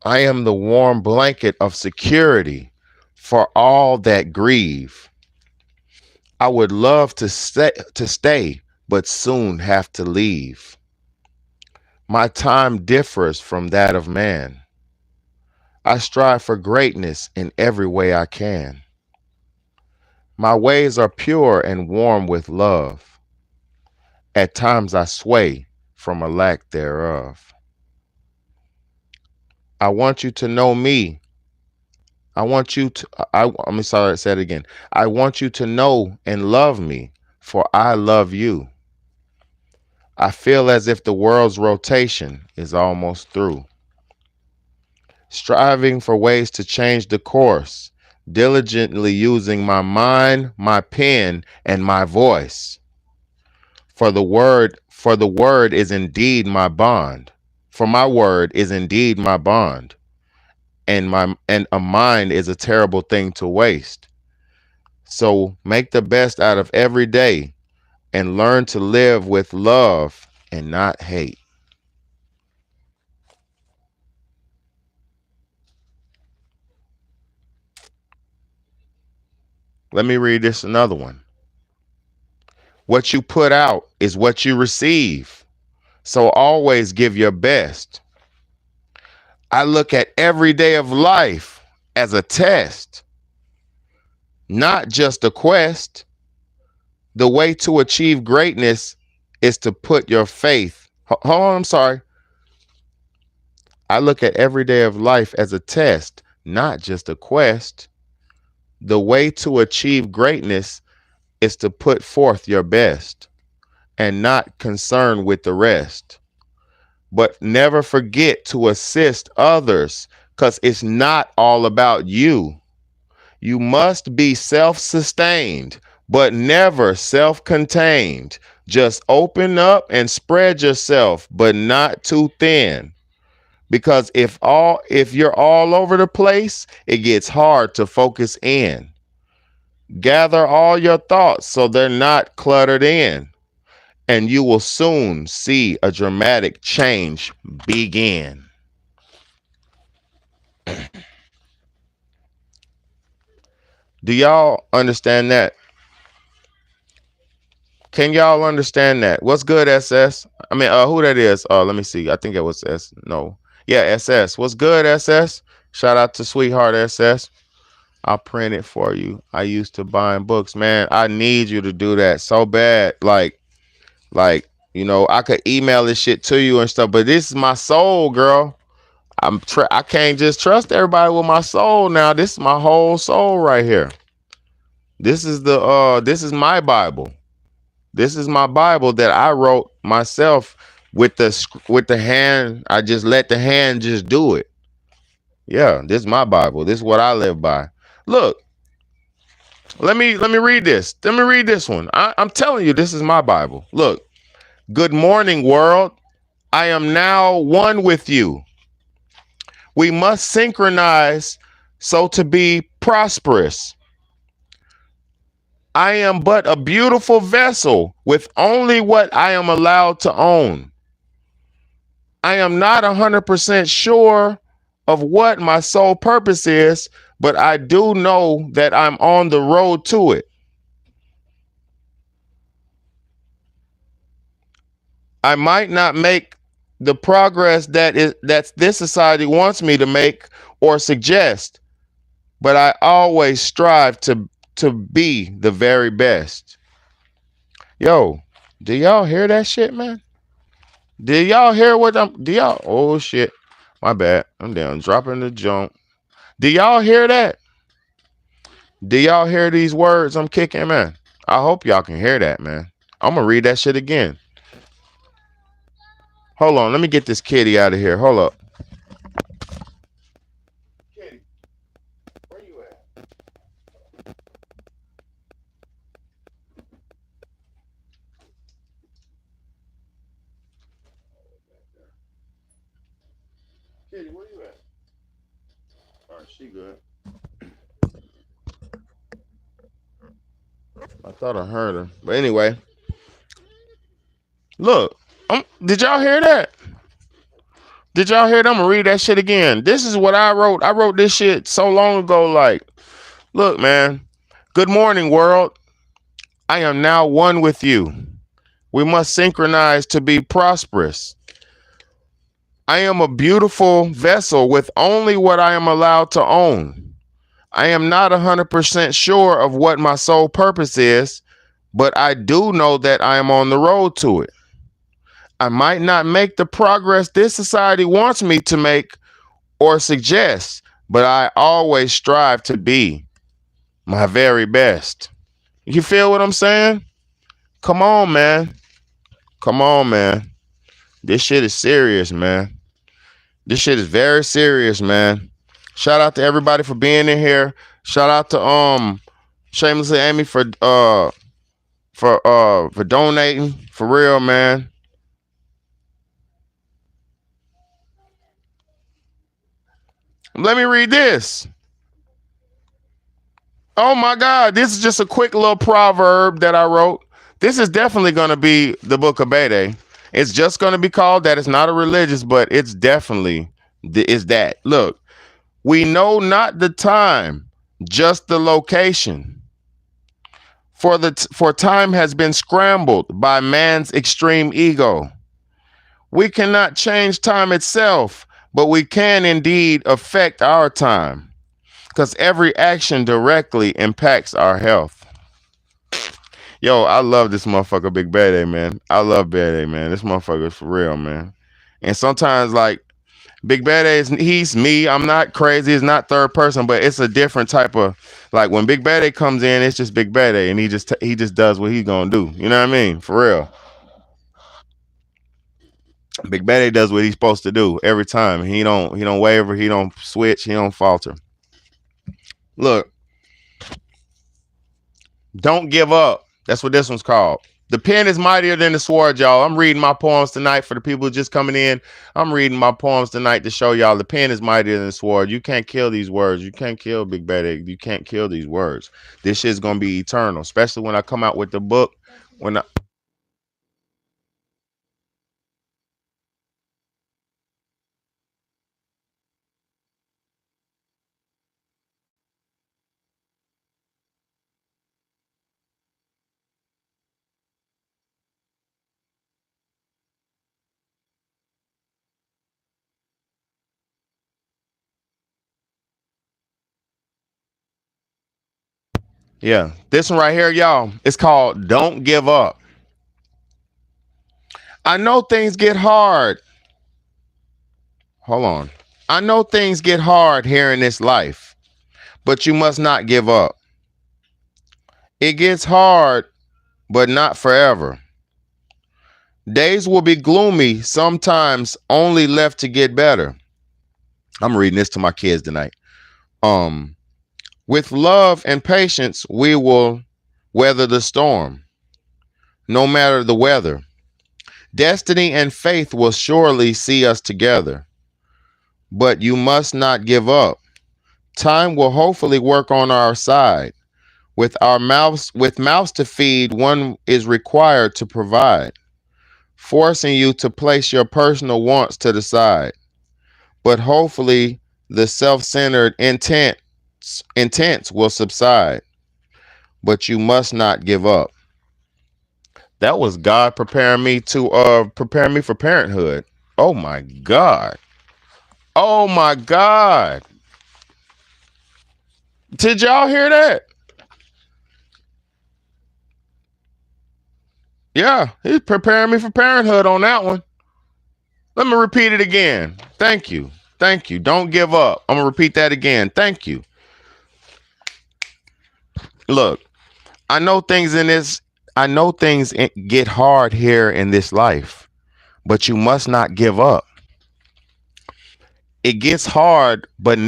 I am the warm blanket of security for all that grieve. I would love to stay, but soon have to leave. My time differs from that of man. I strive for greatness in every way I can. My ways are pure and warm with love. At times I sway from a lack thereof. I want you to know me. I want you to, I'm sorry, I said it again. I want you to know and love me, for I love you. I feel as if the world's rotation is almost through. Striving for ways to change the course, diligently using my mind, my pen, and my voice. For the word is indeed my bond. For my word is indeed my bond. And a mind is a terrible thing to waste. So make the best out of every day and learn to live with love and not hate. Let me read this another one. What you put out is what you receive. So always give your best. I look at every day of life as a test, not just a quest. The way to achieve greatness is to put your faith. Hold on, I'm sorry. I look at every day of life as a test, not just a quest. The way to achieve greatness is to put forth your best and not concern with the rest. But never forget to assist others because it's not all about you. You must be self sustained, but never self contained. Just open up and spread yourself, but not too thin. Because if you're all over the place, it gets hard to focus in. Gather all your thoughts so they're not cluttered in, and you will soon see a dramatic change begin. Do y'all understand that? Can y'all understand that? What's good, SS? I mean, who that is? Let me see. I think it was S. No, yeah, SS. What's good, SS? Shout out to Sweetheart SS. I'll print it for you. I used to buying books, man. I need you to do that so bad. I could email this shit to you and stuff, but this is my soul, girl. I can't just trust everybody with my soul now. This is my whole soul right here. This is my Bible. This is my Bible that I wrote myself with the hand. I just let the hand just do it. Yeah, this is my Bible. This is what I live by. Look, let me read this. Let me read this one. I'm telling you, this is my Bible. Look, good morning, world. I am now one with you. We must synchronize so to be prosperous. I am but a beautiful vessel with only what I am allowed to own. I am not 100% sure of what my sole purpose is, but I do know that I'm on the road to it. I might not make the progress that this society wants me to make or suggest, but I always strive to be the very best. Yo, do y'all hear that shit, man? Do y'all hear what I'm? Do y'all? Oh shit, my bad. I'm down dropping the jump. Do y'all hear that? Do y'all hear these words I'm kicking, man? I hope y'all can hear that, man. I'm gonna read that shit again. Hold on, let me get this kitty out of here. Hold up. Kitty, where you at? Kitty, where you at? All right, she good. I thought I heard her, but anyway, look. Did y'all hear that? Did y'all hear that? I'm gonna read that shit again. This is what I wrote. I wrote this shit so long ago. Like, look, man. Good morning, world. I am now one with you. We must synchronize to be prosperous. I am a beautiful vessel with only what I am allowed to own. I am not 100% sure of what my sole purpose is, but I do know that I am on the road to it. I might not make the progress this society wants me to make or suggest, but I always strive to be my very best. You feel what I'm saying? Come on, man. Come on, man. This shit is serious, man. This shit is very serious, man. Shout out to everybody for being in here. Shout out to Shamelessly Amy for donating. For real, man. Let me read this. Oh my God, this is just a quick little proverb that I wrote. This is definitely going to be the Book of Bede. It's just going to be called that. It's not a religious, but it's definitely is that. Look, we know not the time, just the location. For time has been scrambled by man's extreme ego. We cannot change time itself, but we can indeed affect our time because every action directly impacts our health. Yo, I love this motherfucker, Big Bad A, man. I love Bad A, man. This motherfucker is for real, man. And sometimes, like, Big Bad A is he's me. I'm not crazy. It's not third person, but it's a different type of like when Big Bad A comes in, it's just Big Bad A, and he just does what he's gonna do. You know what I mean? For real. Big Bad A does what he's supposed to do every time. He don't waver. He don't switch. He don't falter. Look, don't give up. That's what this one's called. The pen is mightier than the sword, y'all. I'm reading my poems tonight for the people just coming in. I'm reading my poems tonight to show y'all the pen is mightier than the sword. You can't kill these words. You can't kill Big Bad Egg. You can't kill these words. This shit's gonna be eternal, especially when I come out with the book. When I, yeah, this one right here, y'all. It's called "Don't Give Up." I know things get hard. Hold on. I know things get hard here in this life, but you must not give up. It gets hard, but not forever. Days will be gloomy, sometimes only left to get better. I'm reading this to my kids tonight. Um, with love and patience, we will weather the storm, no matter the weather. Destiny and faith will surely see us together, but you must not give up. Time will hopefully work on our side. With mouths to feed, one is required to provide, forcing you to place your personal wants to the side. But hopefully the self-centered intents will subside. But you must not give up. That was God preparing me for parenthood. Oh my God. Oh my God. Did y'all hear that? Yeah, he's preparing me for parenthood on that one. Let me repeat it again. Thank you. Thank you. Don't give up. I'm going to repeat that again. Thank you. Look, I know things in this, I know things get hard here in this life, but you must not give up. It gets hard, but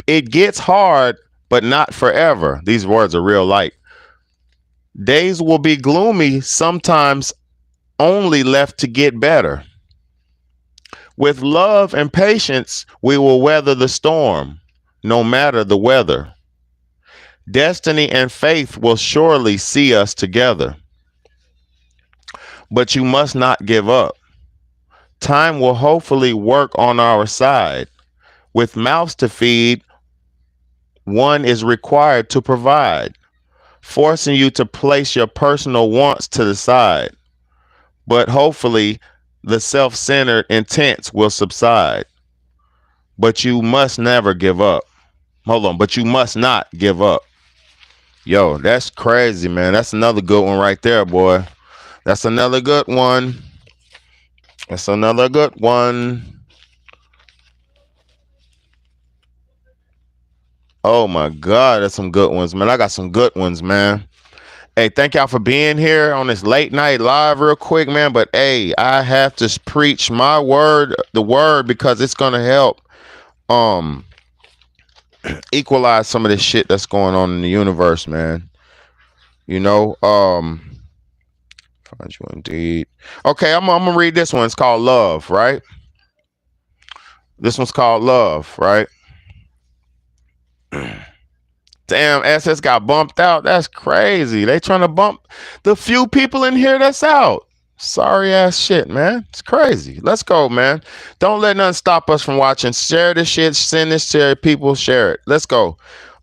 it gets hard, but not forever. These words are real light. Days will be gloomy, sometimes only left to get better. With love and patience, we will weather the storm, no matter the weather. Destiny and faith will surely see us together. But you must not give up. Time will hopefully work on our side. With mouths to feed, one is required to provide, forcing you to place your personal wants to the side. But hopefully, the self centered intents will subside. But you must never give up. Hold on, but you must not give up. Yo, that's crazy, man. That's another good one right there, boy. That's another good one. That's another good one. Oh my God, that's some good ones, man. I got some good ones, man. Hey, thank y'all for being here on this late night live real quick, man. But hey, I have to preach my word, the word, because it's gonna help um equalize some of this shit that's going on in the universe, man. You know, find you indeed. Okay, I'm gonna read this one. It's called Love, right? This one's called Love, right? Damn, SS got bumped out. That's crazy. They trying to bump the few people in here that's out. Sorry ass shit, man. It's crazy. Let's go, man. Don't let nothing stop us from watching. Share this shit. Send this to people. Share it. Let's go.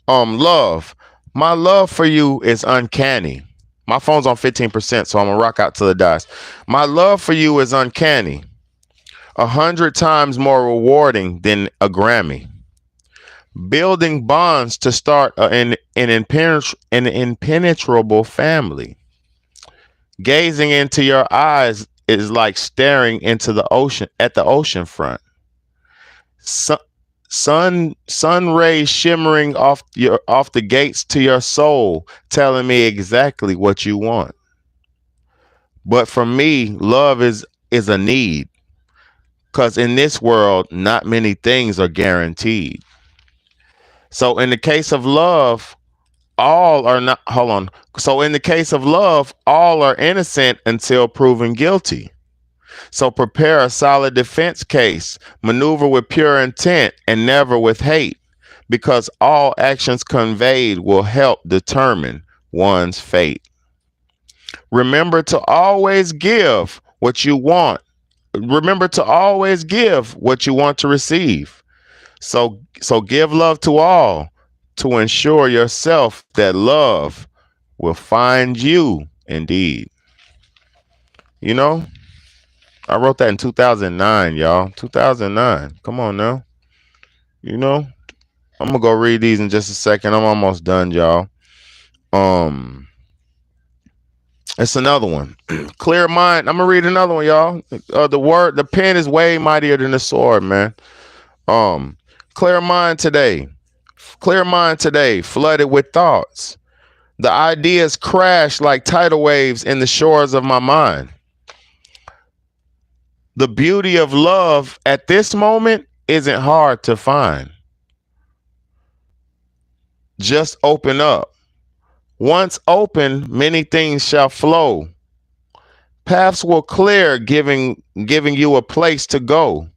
Love. My love for you is uncanny. My phone's on 15%, so I'm gonna rock out till it dies. My love for you is uncanny. 100 times more rewarding than a Grammy. Building bonds to start an impenetrable family. Gazing into your eyes is like staring into the ocean at the ocean front. Sun rays shimmering off the gates to your soul, telling me exactly what you want. But for me, love is a need, because in this world, not many things are guaranteed. So in the case of love, all are not, hold on. So in the case of love, all are innocent until proven guilty. So prepare a solid defense case, maneuver with pure intent and never with hate, because all actions conveyed will help determine one's fate. Remember to always give what you want. Remember to always give what you want to receive. So give love to all to ensure yourself that love will find you indeed. You know, I wrote that in 2009, y'all. 2009. Come on now. You know, I'm gonna go read these in just a second. I'm almost done, y'all. Um, it's another one. Clear mind. I'm gonna read another one, y'all. The pen is way mightier than the sword, man. Um, clear mind today. Clear mind today, flooded with thoughts. The ideas crash like tidal waves in the shores of my mind. The beauty of love at this moment isn't hard to find. Just open up. Once open, many things shall flow. Paths will clear, giving you a place to go.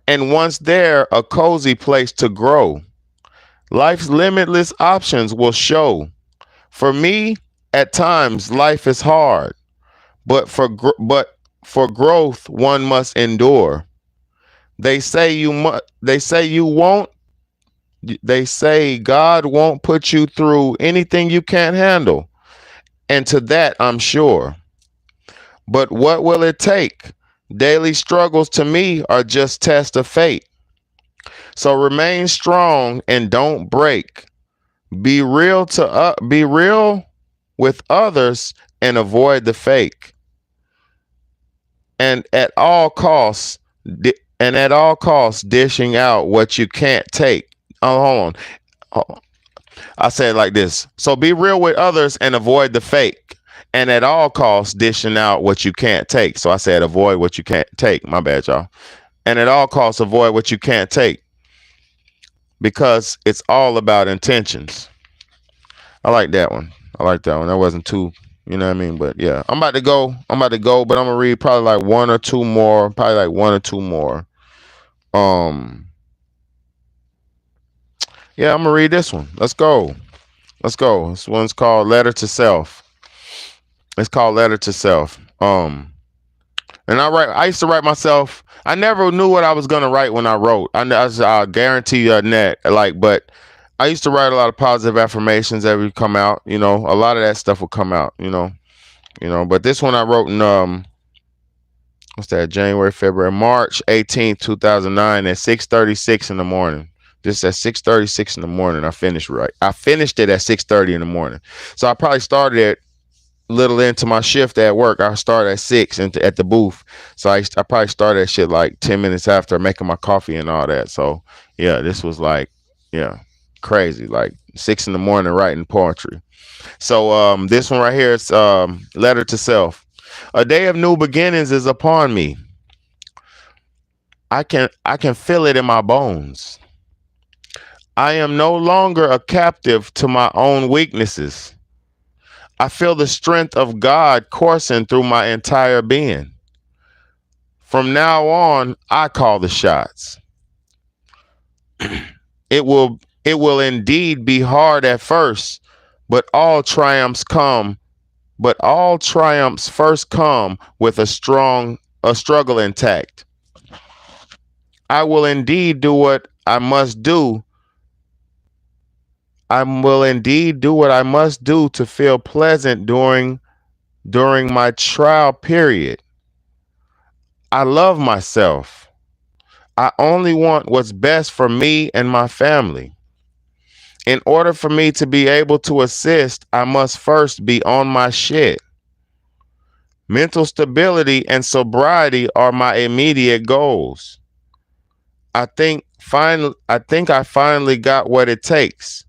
And once there, a cozy place to grow. Life's limitless options will show. For me, at times, life is hard, but for growth, one must endure. They say you must. They say you won't. They say God won't put you through anything you can't handle, and to that I'm sure. But what will it take? Daily struggles to me are just tests of fate. So remain strong and don't break. Be real with others and avoid the fake. And at all costs, and at all costs, dishing out what you can't take. Oh, hold on. Oh, I say it like this. So be real with others and avoid the fake. And at all costs, dishing out what you can't take. So I said avoid what you can't take. My bad, y'all. And at all costs, avoid what you can't take because it's all about intentions. I like that one. I like that one. That wasn't too, you know what I mean? But yeah, I'm about to go. But I'm gonna read probably like one or two more. Probably like one or two more. Um, yeah, I'm gonna read this one. Let's go. Let's go. This one's called Letter to Self. It's called Letter to Self. And I used to write myself. I never knew what I was gonna write when I wrote. I guarantee you that. Like, but I used to write a lot of positive affirmations that would come out. You know, a lot of that stuff would come out. But this one I wrote in what's that? January, February, March 18th, 2009 at 6:36 in the morning. Just at 6:36 in the morning, I finished right. I finished it at 6:30 in the morning. So I probably started it little into my shift at work. I started at 6 and at the booth. So I probably started that shit like 10 minutes after making my coffee and all that. So yeah, this was like, yeah, crazy. Like 6 in the morning writing poetry. So this one right here is Letter to Self. A day of new beginnings is upon me. I can feel it in my bones. I am no longer a captive to my own weaknesses. I feel the strength of God coursing through my entire being. From now on, I call the shots. It will indeed be hard at first, but all triumphs first come with a struggle intact. I will indeed do what I must do. I will indeed do what I must do to feel pleasant during my trial period. I love myself. I only want what's best for me and my family. In order for me to be able to assist, I must first be on my shit. Mental stability and sobriety are my immediate goals. I think I finally got what it takes.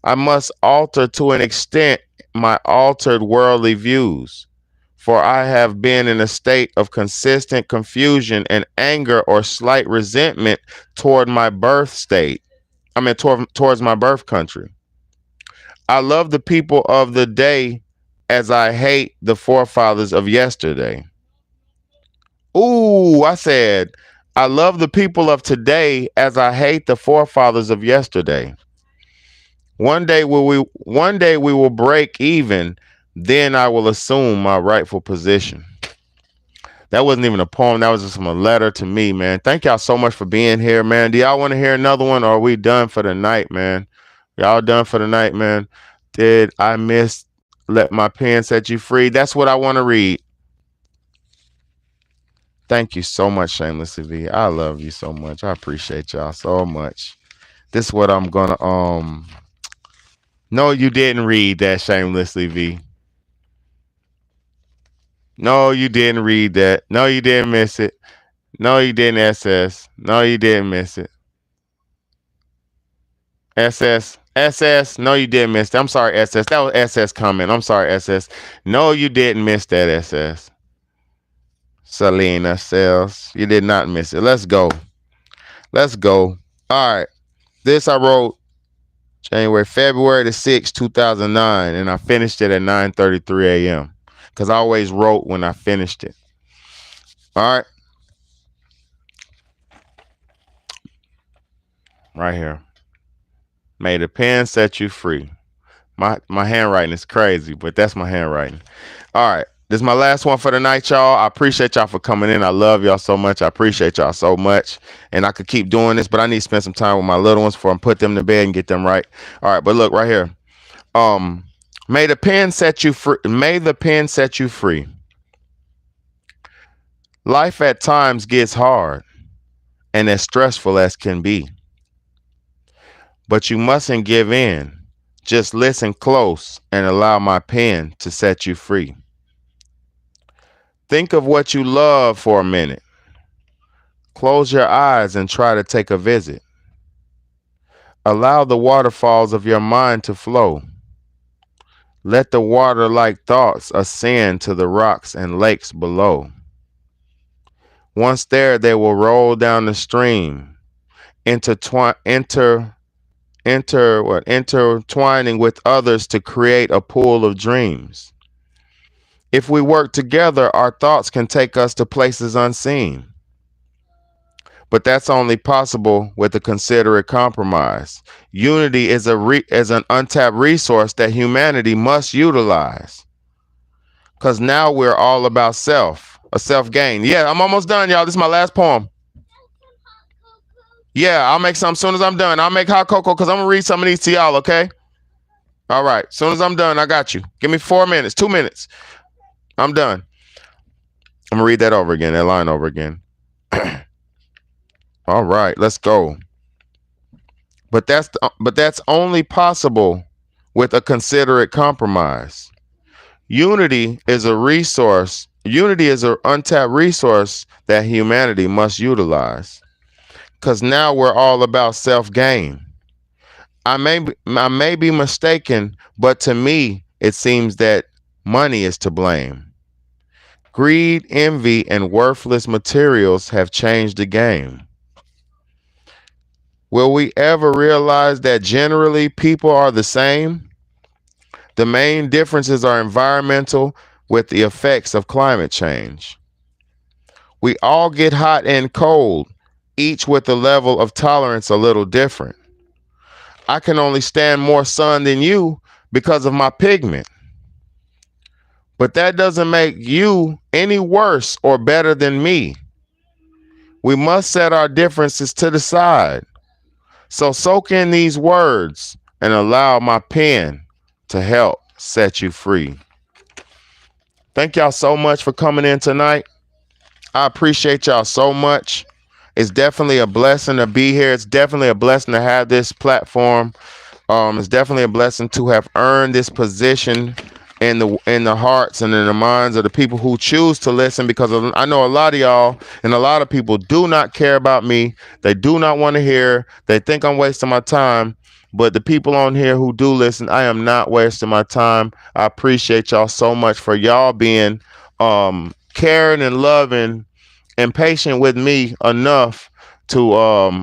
I must alter to an extent my altered worldly views, for I have been in a state of consistent confusion and anger or slight resentment toward my birth state. I mean, towards my birth country. I love the people of the day as I hate the forefathers of yesterday. Ooh, I said, I love the people of today as I hate the forefathers of yesterday. One day we will break even, then I will assume my rightful position. That wasn't even a poem, that was just a letter to me, man. Thank y'all so much for being here, man. Do y'all want to hear another one or are we done for the night, man? Y'all done for the night, man? Did I miss Let My Pen Set You Free? That's what I want to read. Thank you so much, Shamelessly V. I love you so much. I appreciate y'all so much. This is what I'm gonna No, you didn't read that, Shamelessly V. No, you didn't read that. No, you didn't miss it. No, you didn't SS. No, you didn't miss it. SS. No, you didn't miss that. I'm sorry, SS. That was SS comment. I'm sorry, SS. No, you didn't miss that, SS. Selena Sales. You did not miss it. Let's go. Let's go. All right. This I wrote February the 6th, 2009, and I finished it at 9:33 a.m. Because I always wrote when I finished it. All right. Right here. May the pen set you free. My handwriting is crazy, but that's my handwriting. All right. This is my last one for the night, y'all. I appreciate y'all for coming in. I love y'all so much. I appreciate y'all so much. And I could keep doing this, but I need to spend some time with my little ones before I put them to bed and get them right. All right, but look right here. May the pen set you free. May the pen set you free. Life at times gets hard and as stressful as can be. But you mustn't give in. Just listen close and allow my pen to set you free. Think of what you love for a minute. Close your eyes and try to take a visit. Allow the waterfalls of your mind to flow. Let the water like thoughts ascend to the rocks and lakes below. Once there, they will roll down the stream, intertwining with others to create a pool of dreams. If we work together, our thoughts can take us to places unseen. But that's only possible with a considerate compromise. Unity is an untapped resource that humanity must utilize. Because now we're all about a self gain. Yeah, I'm almost done, y'all. This is my last poem. Yeah, I'll make some as soon as I'm done. I'll make hot cocoa because I'm going to read some of these to y'all, okay? All right. As soon as I'm done, I got you. Give me 4 minutes, 2 minutes. I'm done. I'm going to read that over again, that line over again. All right, let's go. But that's only possible with a considerate compromise. Unity is a resource. Unity is an untapped resource that humanity must utilize. Because now we're all about self-gain. I may be mistaken, but to me, it seems that money is to blame. Greed, envy, and worthless materials have changed the game. Will we ever realize that generally people are the same? The main differences are environmental with the effects of climate change. We all get hot and cold, each with a level of tolerance a little different. I can only stand more sun than you because of my pigment. But that doesn't make you any worse or better than me. We must set our differences to the side. So soak in these words and allow my pen to help set you free. Thank y'all so much for coming in tonight. I appreciate y'all so much. It's definitely a blessing to be here. It's definitely a blessing to have this platform. It's definitely a blessing to have earned this position in the hearts and in the minds of the people who choose to listen, because I know a lot of y'all and a lot of people do not care about me. They do not want to hear. They think I'm wasting my time. But the people on here who do listen, I am not wasting my time. I appreciate y'all so much for y'all being caring and loving and patient with me enough to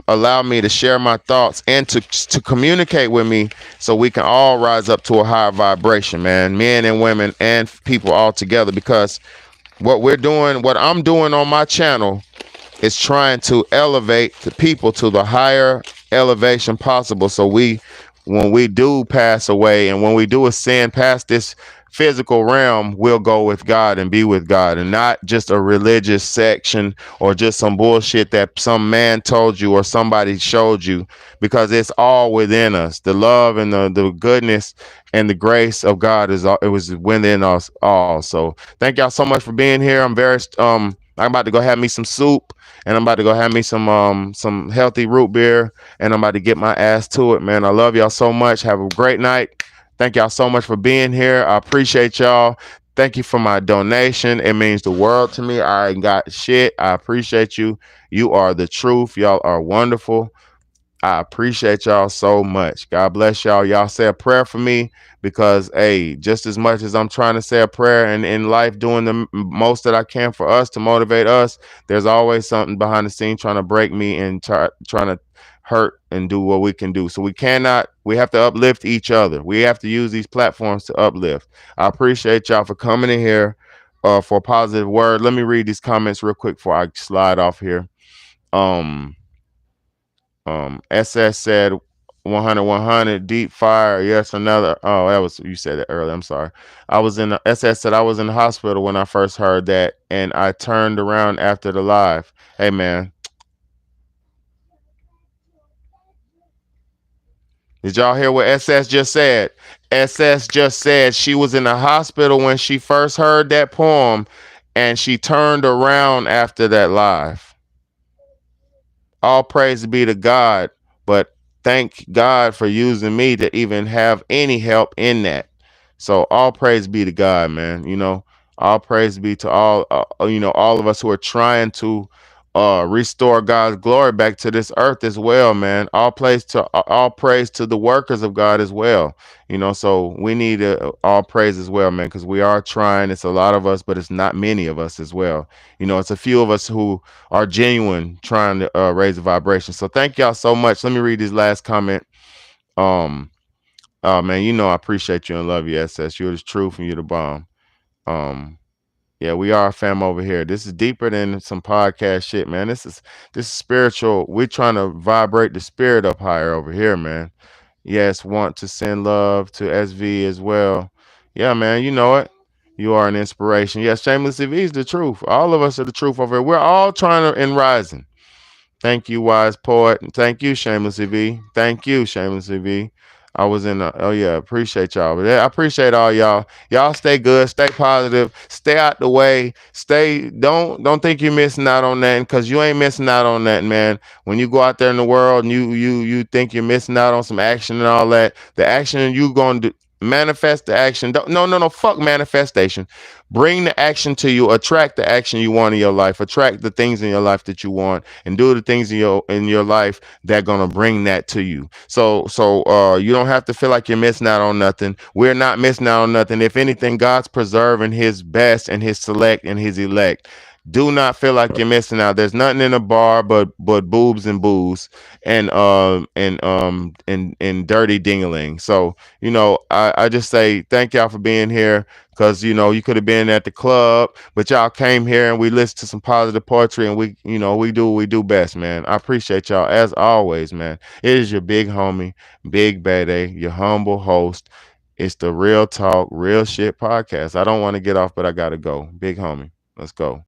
allow me to share my thoughts and to communicate with me so we can all rise up to a higher vibration, man, men and women and people all together. Because what I'm doing on my channel is trying to elevate the people to the higher elevation possible. So when we do pass away and when we do ascend past this physical realm, we'll go with God and be with God, and not just a religious section or just some bullshit that some man told you or somebody showed you, because it's all within us. The love and the goodness and the grace of God it was within us all. So thank y'all so much for being here. I'm about to go have me some soup, and I'm about to go have me some healthy root beer, and I'm about to get my ass to it, man. I love y'all so much. Have a great night. Thank y'all so much for being here. I appreciate y'all. Thank you for my donation. It means the world to me. I ain't got shit. I appreciate you. You are the truth. Y'all are wonderful. I appreciate y'all so much. God bless y'all. Y'all say a prayer for me, because, hey, just as much as I'm trying to say a prayer and in life doing the most that I can for us to motivate us, there's always something behind the scene trying to break me and trying to hurt and do what we can do. So we have to uplift each other. We have to use these platforms to uplift. I appreciate y'all for coming in here for a positive word. Let me read these comments real quick before I slide off here. Um, SS said 100 deep fire. Yes, another. Oh, that was, you said that earlier. I'm sorry. SS said I was in the hospital when I first heard that, and I turned around after the live. Hey, man. Did y'all hear what SS just said? SS just said she was in the hospital when she first heard that poem, and she turned around after that live. All praise be to God, but thank God for using me to even have any help in that. So all praise be to God, man. All praise be to all of us who are trying to restore God's glory back to this earth as well, man. All praise to the workers of God as well. So we need all praise as well, man, because we are trying. It's a lot of us, but it's not many of us as well. It's a few of us who are genuine trying to raise the vibration. So thank y'all so much. Let me read this last comment. Um, oh man, I appreciate you and love you, SS. You're the truth and you're the bomb. Um, yeah, we are a fam over here. This is deeper than some podcast shit, man. This is spiritual. We're trying to vibrate the spirit up higher over here, man. Yes, want to send love to SV as well. Yeah, man, you know it. You are an inspiration. Yes, Shameless TV is the truth. All of us are the truth over here. We're all trying to and rising. Thank you, wise poet. And thank you, Shameless TV. Thank you, Shameless TV. I was in oh yeah, appreciate y'all. But yeah, I appreciate all y'all. Y'all stay good, stay positive, stay out the way, stay don't think you're missing out on that because you ain't missing out on that, man. When you go out there in the world and you think you're missing out on some action and all that, the action you gonna do, manifest the action. No, fuck manifestation. Bring the action to you, attract the action you want in your life, attract the things in your life that you want, and do the things in your life that gonna bring that to you. So you don't have to feel like you're missing out on nothing. We're not missing out on nothing. If anything, God's preserving his best and his select and his elect. Do not feel like you're missing out. There's nothing in a bar but boobs and booze and dirty dingling. So I just say thank y'all for being here because you could have been at the club, but y'all came here and we listened to some positive poetry and we do what we do best, man. I appreciate y'all as always, man. It is your big homie, Big Bad A, your humble host. It's the Real Talk, Real Shit podcast. I don't want to get off, but I gotta go. Big homie, let's go.